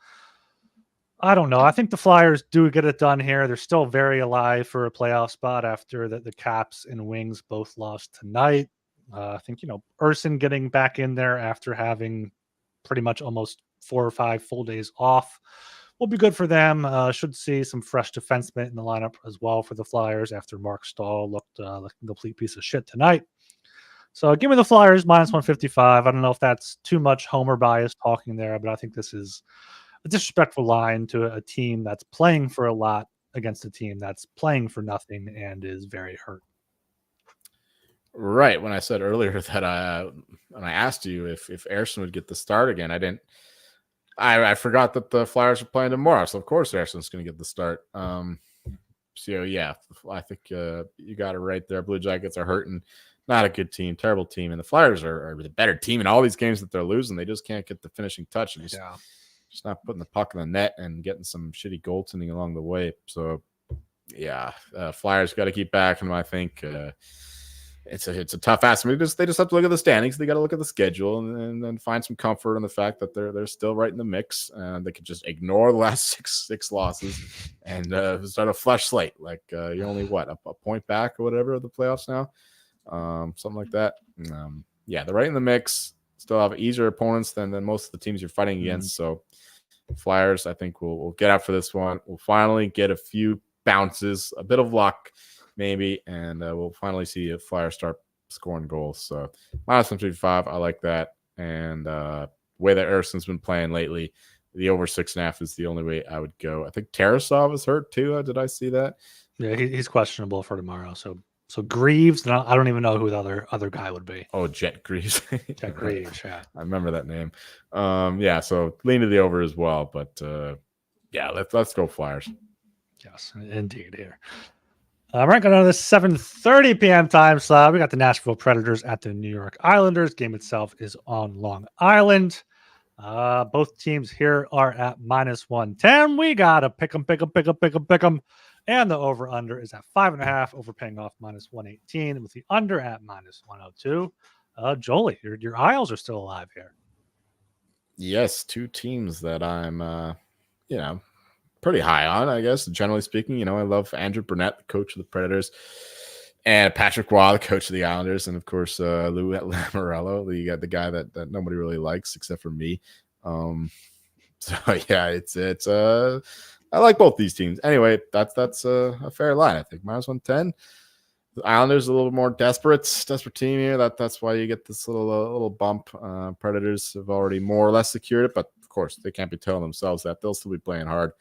I don't know. I think the Flyers do get it done here. They're still very alive for a playoff spot after the Caps and Wings both lost tonight. I think, Urson getting back in there after having pretty much almost 4 or 5 full days off will be good for them. Should see some fresh defensemen in the lineup as well for the Flyers after Mark Stahl looked like a complete piece of shit tonight. So give me the Flyers minus 155. I don't know if that's too much homer bias talking there, but I think this is a disrespectful line to a team that's playing for a lot against a team that's playing for nothing and is very hurt. Right. When I said earlier that when I asked you if Ersson would get the start again, I forgot that the Flyers are playing tomorrow. So of course Ersson's going to get the start. So yeah, I think you got it right there. Blue Jackets are hurting. Not a good team, terrible team. And the Flyers are the better team in all these games that they're losing. They just can't get the finishing touch. And just not putting the puck in the net and getting some shitty goaltending along the way. So yeah, Flyers got to keep backing them, I think. It's a tough ask. I mean, they just have to look at the standings. They got to look at the schedule and then find some comfort in the fact that they're still right in the mix. They could just ignore the last six losses and start a fresh slate. Like you're only a point back or whatever of the playoffs now, something like that. Yeah, they're right in the mix. Still have easier opponents than most of the teams you're fighting against. So Flyers, I think we'll get up for this one. We'll finally get a few bounces, a bit of luck. Maybe, and we'll finally see if Flyers start scoring goals. So minus 135, I like that. And way that Ersson's been playing lately, the over 6.5 is the only way I would go. I think Tarasov is hurt too. Did I see that? Yeah, he's questionable for tomorrow. So Greaves, and I don't even know who the other guy would be. Oh, Jet Greaves. Jet Greaves, yeah. I remember that name. Yeah, so lean to the over as well. But yeah, let's go Flyers. Yes, indeed here. Right, going on this 7:30 p.m. time slot. We got the Nashville Predators at the New York Islanders. Game itself is on Long Island. Both teams here are at minus 110. We got to pick them. And the over-under is at 5.5, overpaying off minus 118, with the under at minus 102. Jolie, your Isles are still alive here. Yes, 2 teams that I'm, pretty high on, I guess. Generally speaking, I love Andrew Burnett, the coach of the Predators, and Patrick Waugh, the coach of the Islanders, and of course Lou Lamoriello, the guy that nobody really likes except for me. So yeah, it's I like both these teams. Anyway, that's a fair line, I think. Minus 110. The Islanders a little more desperate team here. That's why you get this little bump. Predators have already more or less secured it, but of course they can't be telling themselves that. They'll still be playing hard.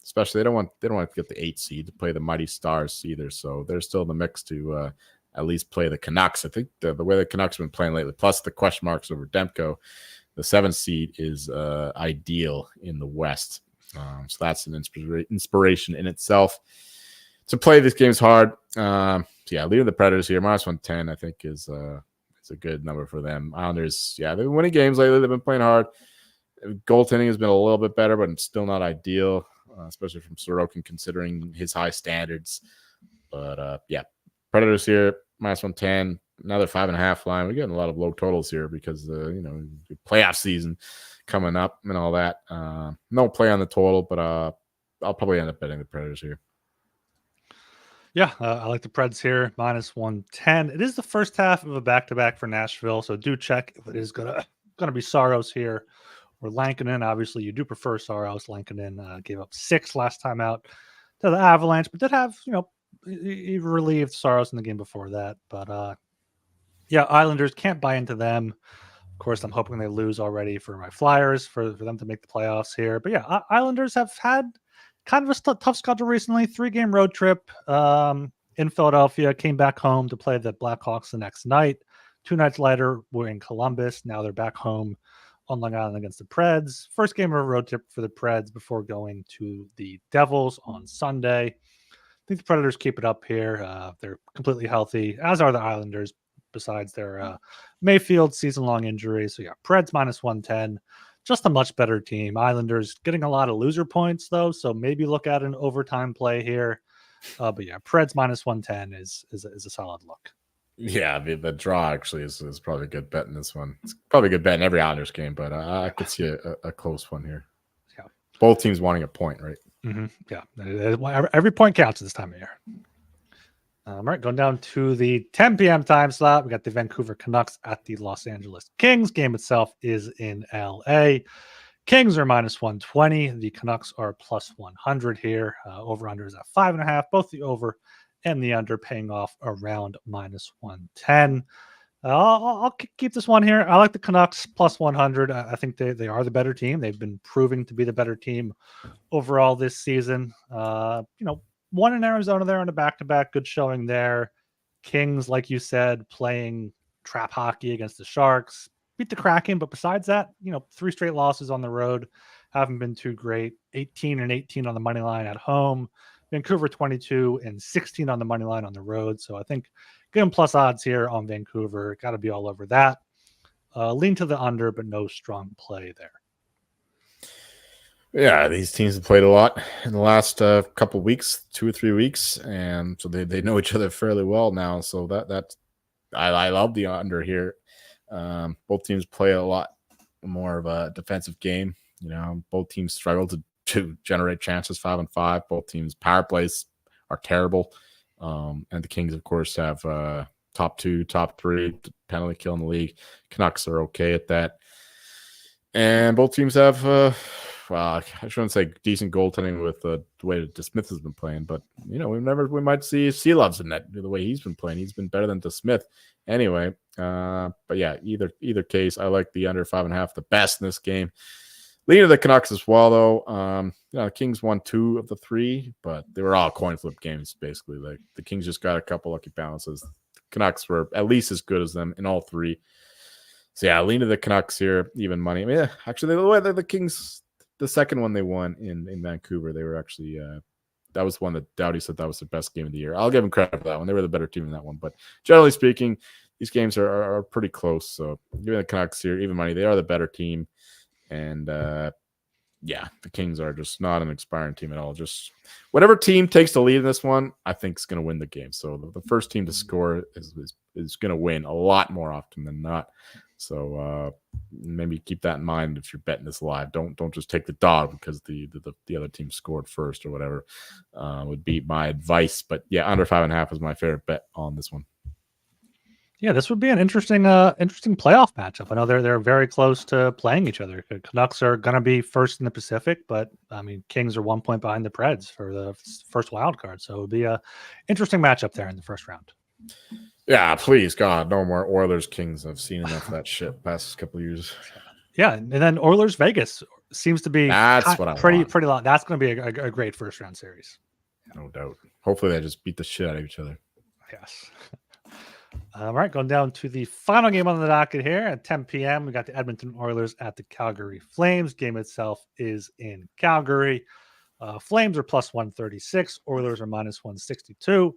Especially they don't want to get the 8 seed to play the Mighty Stars either. So they're still in the mix to at least play the Canucks. I think the way the Canucks have been playing lately, plus the question marks over Demko, the 7th seed is ideal in the West. So that's an inspiration in itself. To play these games hard. So yeah, leaving the Predators here, minus 110, I think is a good number for them. Islanders, yeah, they've been winning games lately. They've been playing hard. Goaltending has been a little bit better, but it's still not ideal, especially from Sorokin considering his high standards. But yeah, Predators here, minus 110, another 5.5 line. We're getting a lot of low totals here because the playoff season coming up and all that. No play on the total, but I'll probably end up betting the Predators here. Yeah, I like the Preds here, minus 110. It is the first half of a back-to-back for Nashville, so do check if it is gonna be Saros here or Lankinen. Obviously, you do prefer Saros. Lankinen gave up 6 last time out to the Avalanche, but did have, he relieved Saros in the game before that. But Yeah, Islanders can't buy into them. Of course, I'm hoping they lose already for my Flyers for them to make the playoffs here. But yeah, Islanders have had kind of a tough schedule recently. 3-game road trip in Philadelphia. Came back home to play the Blackhawks the next night. 2 nights later, we're in Columbus. Now they're back home on Long Island against the Preds. First game of a road trip for the Preds before going to the Devils on Sunday. I think the Predators keep it up here. They're completely healthy, as are the Islanders, besides their Mayfield season-long injury. So, yeah, Preds minus 110. Just a much better team. Islanders getting a lot of loser points, though, so maybe look at an overtime play here. But, yeah, Preds minus 110 is a solid look. Yeah, the draw actually is probably a good bet in this one. It's probably a good bet in every Islanders game, but I could see a close one here. Yeah. Both teams wanting a point, right? Mm-hmm. Yeah, every point counts this time of year. All right, going down to the 10 p.m. time slot, we got the Vancouver Canucks at the Los Angeles Kings. Game itself is in L.A. Kings are minus 120. The Canucks are plus 100 here. Over-under is at 5.5. Both the over and the under paying off around minus 110. I'll keep this one here. I like the Canucks plus 100. I think they are the better team. They've been proving to be the better team overall this season. One in Arizona there on a back-to-back. Good showing there. Kings, like you said, playing trap hockey against the Sharks. Beat the Kraken, but besides that, 3 straight losses on the road. Haven't been too great. 18-18 on the money line at home. Vancouver 22-16 on the money line on the road. So I think give them plus odds here on Vancouver. Got to be all over that. Lean to the under, but no strong play there. Yeah, these teams have played a lot in the last couple of weeks, 2 or 3 weeks, and so they know each other fairly well now. So that I love the under here. Both teams play a lot more of a defensive game. Both teams struggle to generate chances 5-on-5. Both teams' power plays are terrible, and the Kings, of course, have top 2, top 3 penalty kill in the league. Canucks are okay at that, and both teams have. I shouldn't say decent goaltending with the way that DeSmith has been playing, but we might see Seelov's in that the way he's been playing. He's been better than DeSmith anyway. But yeah, either case, I like the under 5.5 the best in this game. Leaning to the Canucks as well, though. The Kings won 2 of the 3, but they were all coin flip games basically. Like the Kings just got a couple lucky bounces. The Canucks were at least as good as them in all 3. So yeah, lean to the Canucks here, even money. I mean, actually, the way the Kings. The second one they won in Vancouver, they were actually that was one that Doughty said that was the best game of the year. I'll give them credit for that one. They were the better team in that one. But generally speaking, these games are pretty close. So giving the Canucks here, even money, they are the better team. And the Kings are just not an expiring team at all. Just whatever team takes the lead in this one, I think is going to win the game. So the first team to score is going to win a lot more often than not. So maybe keep that in mind if you're betting this live. Don't just take the dog because the other team scored first or whatever. Would be my advice. But yeah, under 5.5 is my favorite bet on this one. Yeah, this would be an interesting playoff matchup. I know they're very close to playing each other. The Canucks are going to be first in the Pacific, but I mean Kings are 1 point behind the Preds for the first wild card. So it would be a interesting matchup there in the first round. Yeah, please, God, no more Oilers Kings. I've seen enough of that shit past couple of years. Yeah, and then Oilers Vegas seems to be pretty long. That's going to be a great first round series. No doubt. Hopefully they just beat the shit out of each other. Yes. All right, going down to the final game on the docket here at 10 p.m. We got the Edmonton Oilers at the Calgary Flames. Game itself is in Calgary. Flames are plus 136. Oilers are minus 162.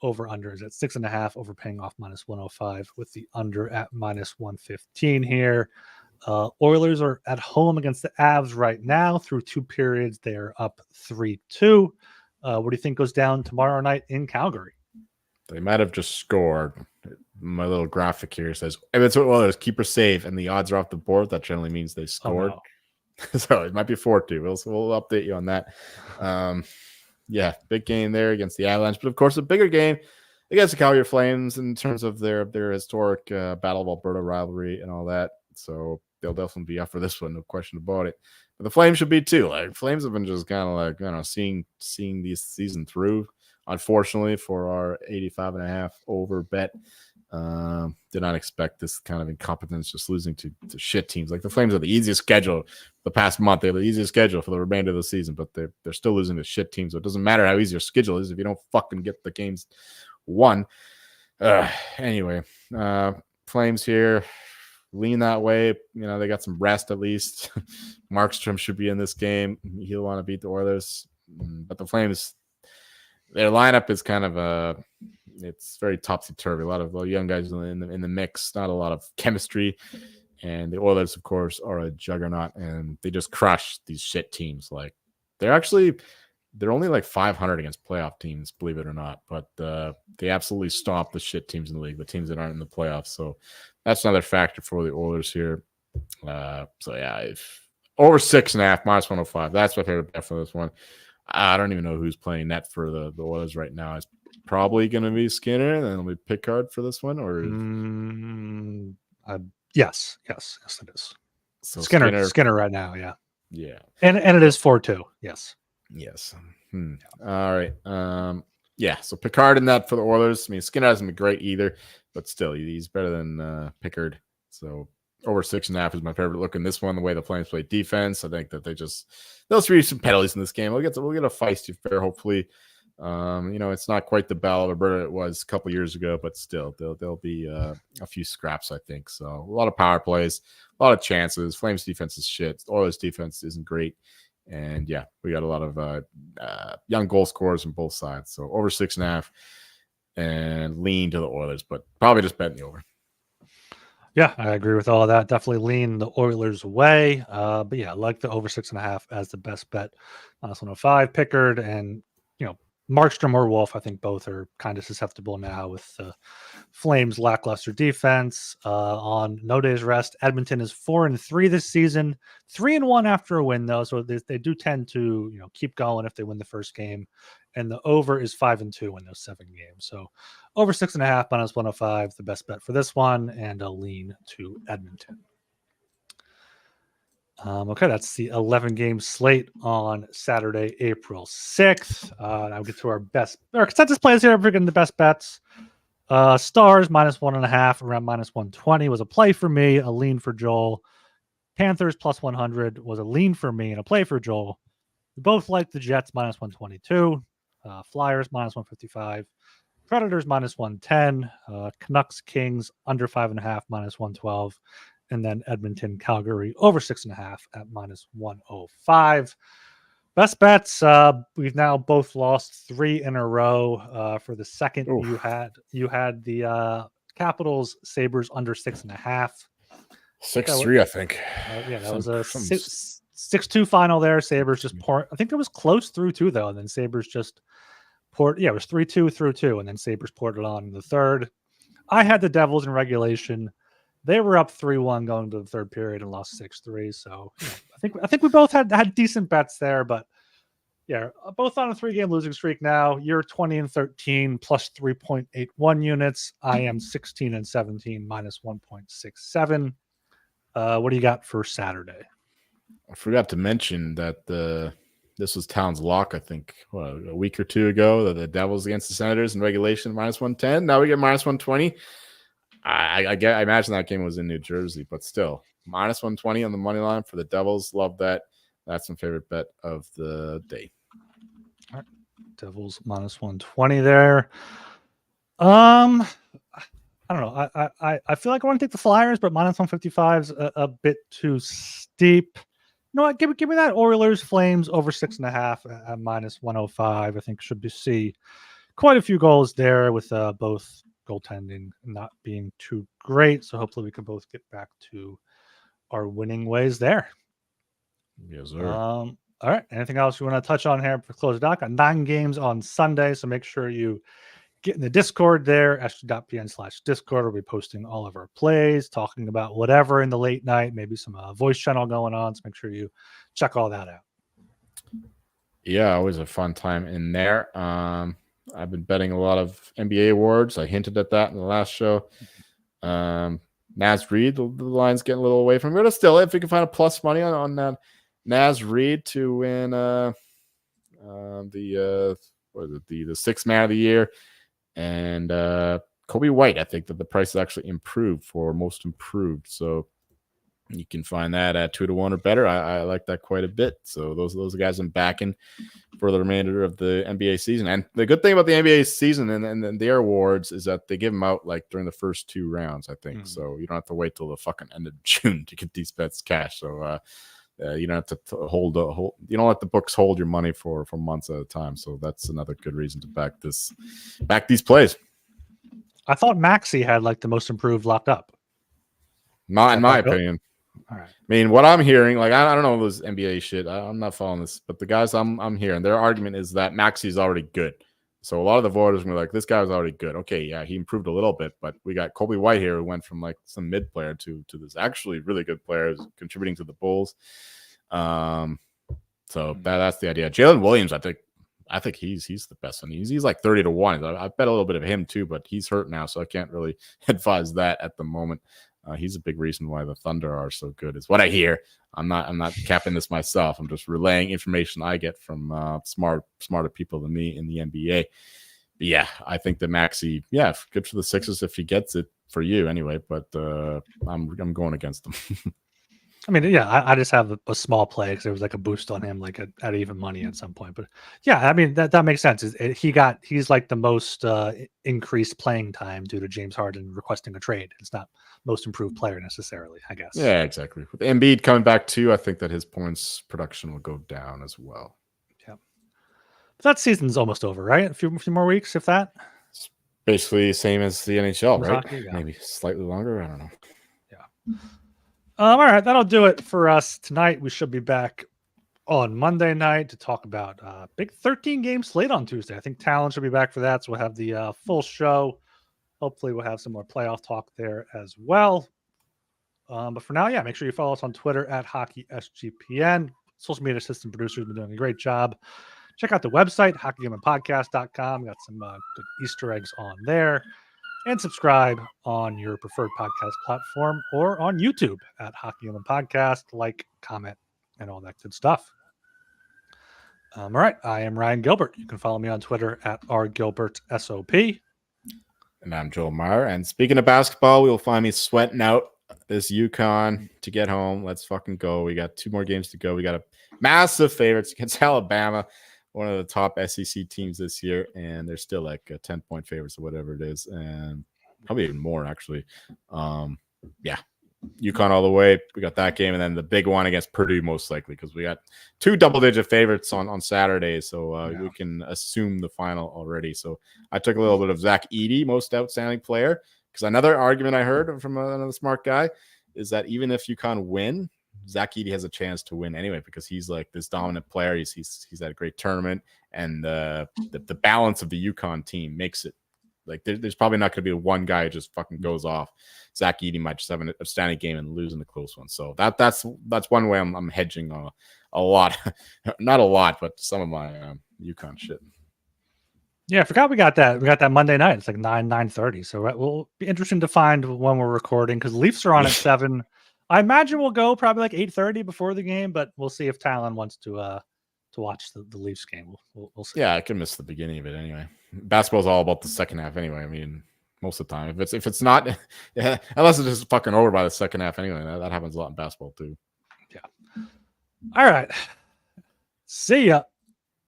Over-under is at 6.5, overpaying off minus 105 with the under at minus 115 here. Oilers are at home against the Avs right now. Through 2 periods, they are up 3-2. What do you think goes down tomorrow night in Calgary? They might have just scored. My little graphic here says, if it's Oilers, keeper safe, and the odds are off the board, that generally means they scored. Oh, no. So it might be 4-2. We'll update you on that. Yeah, big game there against the Avalanche, but of course a bigger game against the Calgary Flames in terms of their historic Battle of Alberta rivalry and all that. So they'll definitely be up for this one, no question about it. But the Flames should be too. Like Flames have been just kind of like seeing this season through. Unfortunately for our 85.5 over bet, Did not expect this kind of incompetence, just losing to shit teams. Like the Flames are the easiest schedule the past month. They have the easiest schedule for the remainder of the season, but they're still losing to shit teams. So it doesn't matter how easy your schedule is if you don't fucking get the games won. Anyway, Flames here lean that way. They got some rest at least. Markstrom should be in this game. He'll want to beat the Oilers, but the Flames, their lineup is kind of it's very topsy-turvy. A lot of young guys in the mix, not a lot of chemistry. And the Oilers, of course, are a juggernaut, and they just crush these shit teams. Like they're only like 500 against playoff teams, believe it or not. But they absolutely stomp the shit teams in the league, the teams that aren't in the playoffs. So that's another factor for the Oilers here. So yeah, if over 6.5 minus 105. That's my favorite bet for this one. I don't even know who's playing net for the Oilers right now. It's probably going to be Skinner, and then it'll be Pickard for this one, or yes, it is. So Skinner right now, yeah, and it is 4-2. Yes. All right, yeah. So Pickard in that for the Oilers. I mean, Skinner hasn't been great either, but still, he's better than Pickard. So over 6.5 is my favorite look in this one. The way the Flames play defense, I think that they'll see some penalties in this game. We'll get a feisty affair, hopefully. It's not quite the Battle of Alberta it was a couple years ago, but still, there'll be a few scraps, I think. So a lot of power plays, a lot of chances. Flames defense is shit. Oilers defense isn't great, and yeah, we got a lot of young goal scorers on both sides. So over 6.5, and lean to the Oilers, but probably just betting the over. Yeah, I agree with all of that. Definitely lean the Oilers away. But yeah, I like the over 6.5 as the best bet. Minus 105, Pickard, and Markstrom or Wolf. I think both are kind of susceptible now with the Flames' lackluster defense. On no days rest, Edmonton is 4-3 this season, 3-1 after a win though, so they do tend to keep going if they win the first game. And the over is 5-2 in those 7 games. So over 6.5 minus 105, the best bet for this one, and a lean to Edmonton. Okay, that's the 11-game slate on Saturday, April 6th. Now we get to our consensus plays here. We're getting the best bets. Stars minus 1.5, around minus 120 was a play for me, a lean for Joel. Panthers plus 100 was a lean for me and a play for Joel. We both like the Jets minus 122. Flyers minus 155, Predators minus 110, Canucks Kings under 5.5 minus 112, and then Edmonton Calgary over 6.5 at minus 105. Best bets. We've now both lost 3 in a row. For the second, you had the Capitals Sabres under 6.5. 6-3, I think. Yeah, that was a 6-2 final there. Sabres just poured. I think it was close through 2 though, and then Sabres just poured. Yeah, it was 3-2 through 2, and then Sabres poured it on in the third. I had the Devils in regulation. They were up 3-1 going to the third period and lost 6-3. So I think we both had decent bets there, but yeah, both on a 3-game losing streak now. You're 20-13 plus 3.81 units. I am 16-17 minus 1.67. What do you got for Saturday? I forgot to mention that this was Towns' lock, I think, a week or 2 ago, that the Devils against the Senators in regulation minus 110. Now we get minus 120. I imagine that game was in New Jersey, but still, minus 120 on the money line for the Devils. Love that. That's my favorite bet of the day. All right. Devils minus 120 there. I don't know. I feel like I want to take the Flyers, but minus 155 is a bit too steep. You know what? Give me that Oilers Flames over 6.5 at minus 105. I think should see quite a few goals there with both goaltending not being too great. So hopefully we can both get back to our winning ways there. Yes, sir. All right. Anything else you want to touch on here for close doc? Got 9 games on Sunday, so make sure you get in the Discord there, sg.pn/Discord. We'll be posting all of our plays, talking about whatever in the late night, maybe some voice channel going on. So make sure you check all that out. Yeah, always a fun time in there. I've been betting a lot of NBA awards. I hinted at that in the last show. Naz Reid, the line's getting a little away from me, but still, if we can find a plus money on that Naz Reid to win the 6th man of the year, and Kobe White, I think that the price is actually improved for most improved. So you can find that at 2-1 or better. I like that quite a bit. So those are guys I'm backing for the remainder of the NBA season. And the good thing about the NBA season and their awards is that they give them out like during the first 2 rounds, I think. So you don't have to wait till the fucking end of June to get these bets cashed. So you don't have to hold you don't let the books hold your money for months at a time. So that's another good reason to back these plays. I thought Maxey had like the most improved locked up. Not in my opinion. All right. I mean, what I'm hearing, like I don't know this NBA shit. I'm not following this, but the guys I'm hearing, their argument is that Maxey's already good. So a lot of the voters were like, "This guy was already good." Okay, yeah, he improved a little bit, but we got Kobe White here, who went from like some mid player to this actually really good player, contributing to the Bulls. So that's the idea. Jalen Williams, I think he's the best one. He's like 30-1. I bet a little bit of him too, but he's hurt now, so I can't really advise that at the moment. He's a big reason why the Thunder are so good, is what I hear. I'm not capping this myself. I'm just relaying information I get from smarter people than me in the NBA. But yeah, I think that Maxey, good for the Sixers if he gets it for you anyway. But I'm going against them. I mean, yeah, I just have a small play because there was like a boost on him, like at even money at some point. But yeah, I mean that makes sense. He's like the most increased playing time due to James Harden requesting a trade. It's not most improved player necessarily, I guess. Yeah, exactly. With Embiid coming back too, I think that his points production will go down as well. Yeah, but that season's almost over, right? A few more weeks, if that. It's basically the same as the NHL, right? Hockey, yeah. Maybe slightly longer. I don't know. Yeah. All right, that'll do it for us tonight. We should be back on Monday night to talk about big 13-game slate on Tuesday. I think Talon should be back for that, so we'll have the full show. Hopefully, we'll have some more playoff talk there as well. But for now, make sure you follow us on Twitter at HockeySGPN. Social media assistant producers have been doing a great job. Check out the website, hockeygameandpodcast.com. Got some good Easter eggs on there. And subscribe on your preferred podcast platform or on YouTube at Hockey and the Podcast. Like, comment, and all that good stuff. All right. I am Ryan Gilbert. You can follow me on Twitter at rgilbertsop. And I'm Joel Meyer. And speaking of basketball, we will find me sweating out this UConn to get home. Let's fucking go. We got 2 more games to go. We got a massive favorites against Alabama, one of the top SEC teams this year, and they're still like 10-point favorites or whatever it is, and probably even more actually. UConn all the way. We got that game, and then the big one against Purdue most likely, because we got 2 double-digit favorites on Saturday, so we can assume the final already. So I took a little bit of Zach Edey, most outstanding player, because another argument I heard from another smart guy is that even if UConn win, Zach Edey has a chance to win anyway, because he's like this dominant player. He's had a great tournament, and the balance of the UConn team makes it like there's probably not going to be one guy who just fucking goes off. Zach Edey might just have an outstanding game and lose in the close one. So that's one way I'm hedging a lot, not a lot, but some of my UConn shit. Yeah, I forgot we got that. We got that Monday night. It's like 9:30. So we'll be interesting to find when we're recording, because Leafs are on at 7. I imagine we'll go probably like 8:30 before the game, but we'll see if Talon wants to watch the Leafs game. We'll see. Yeah, I can miss the beginning of it anyway. Basketball's all about the second half anyway. I mean, most of the time, if it's not, unless it's just fucking over by the second half anyway. That happens a lot in basketball too. Yeah. All right. See ya.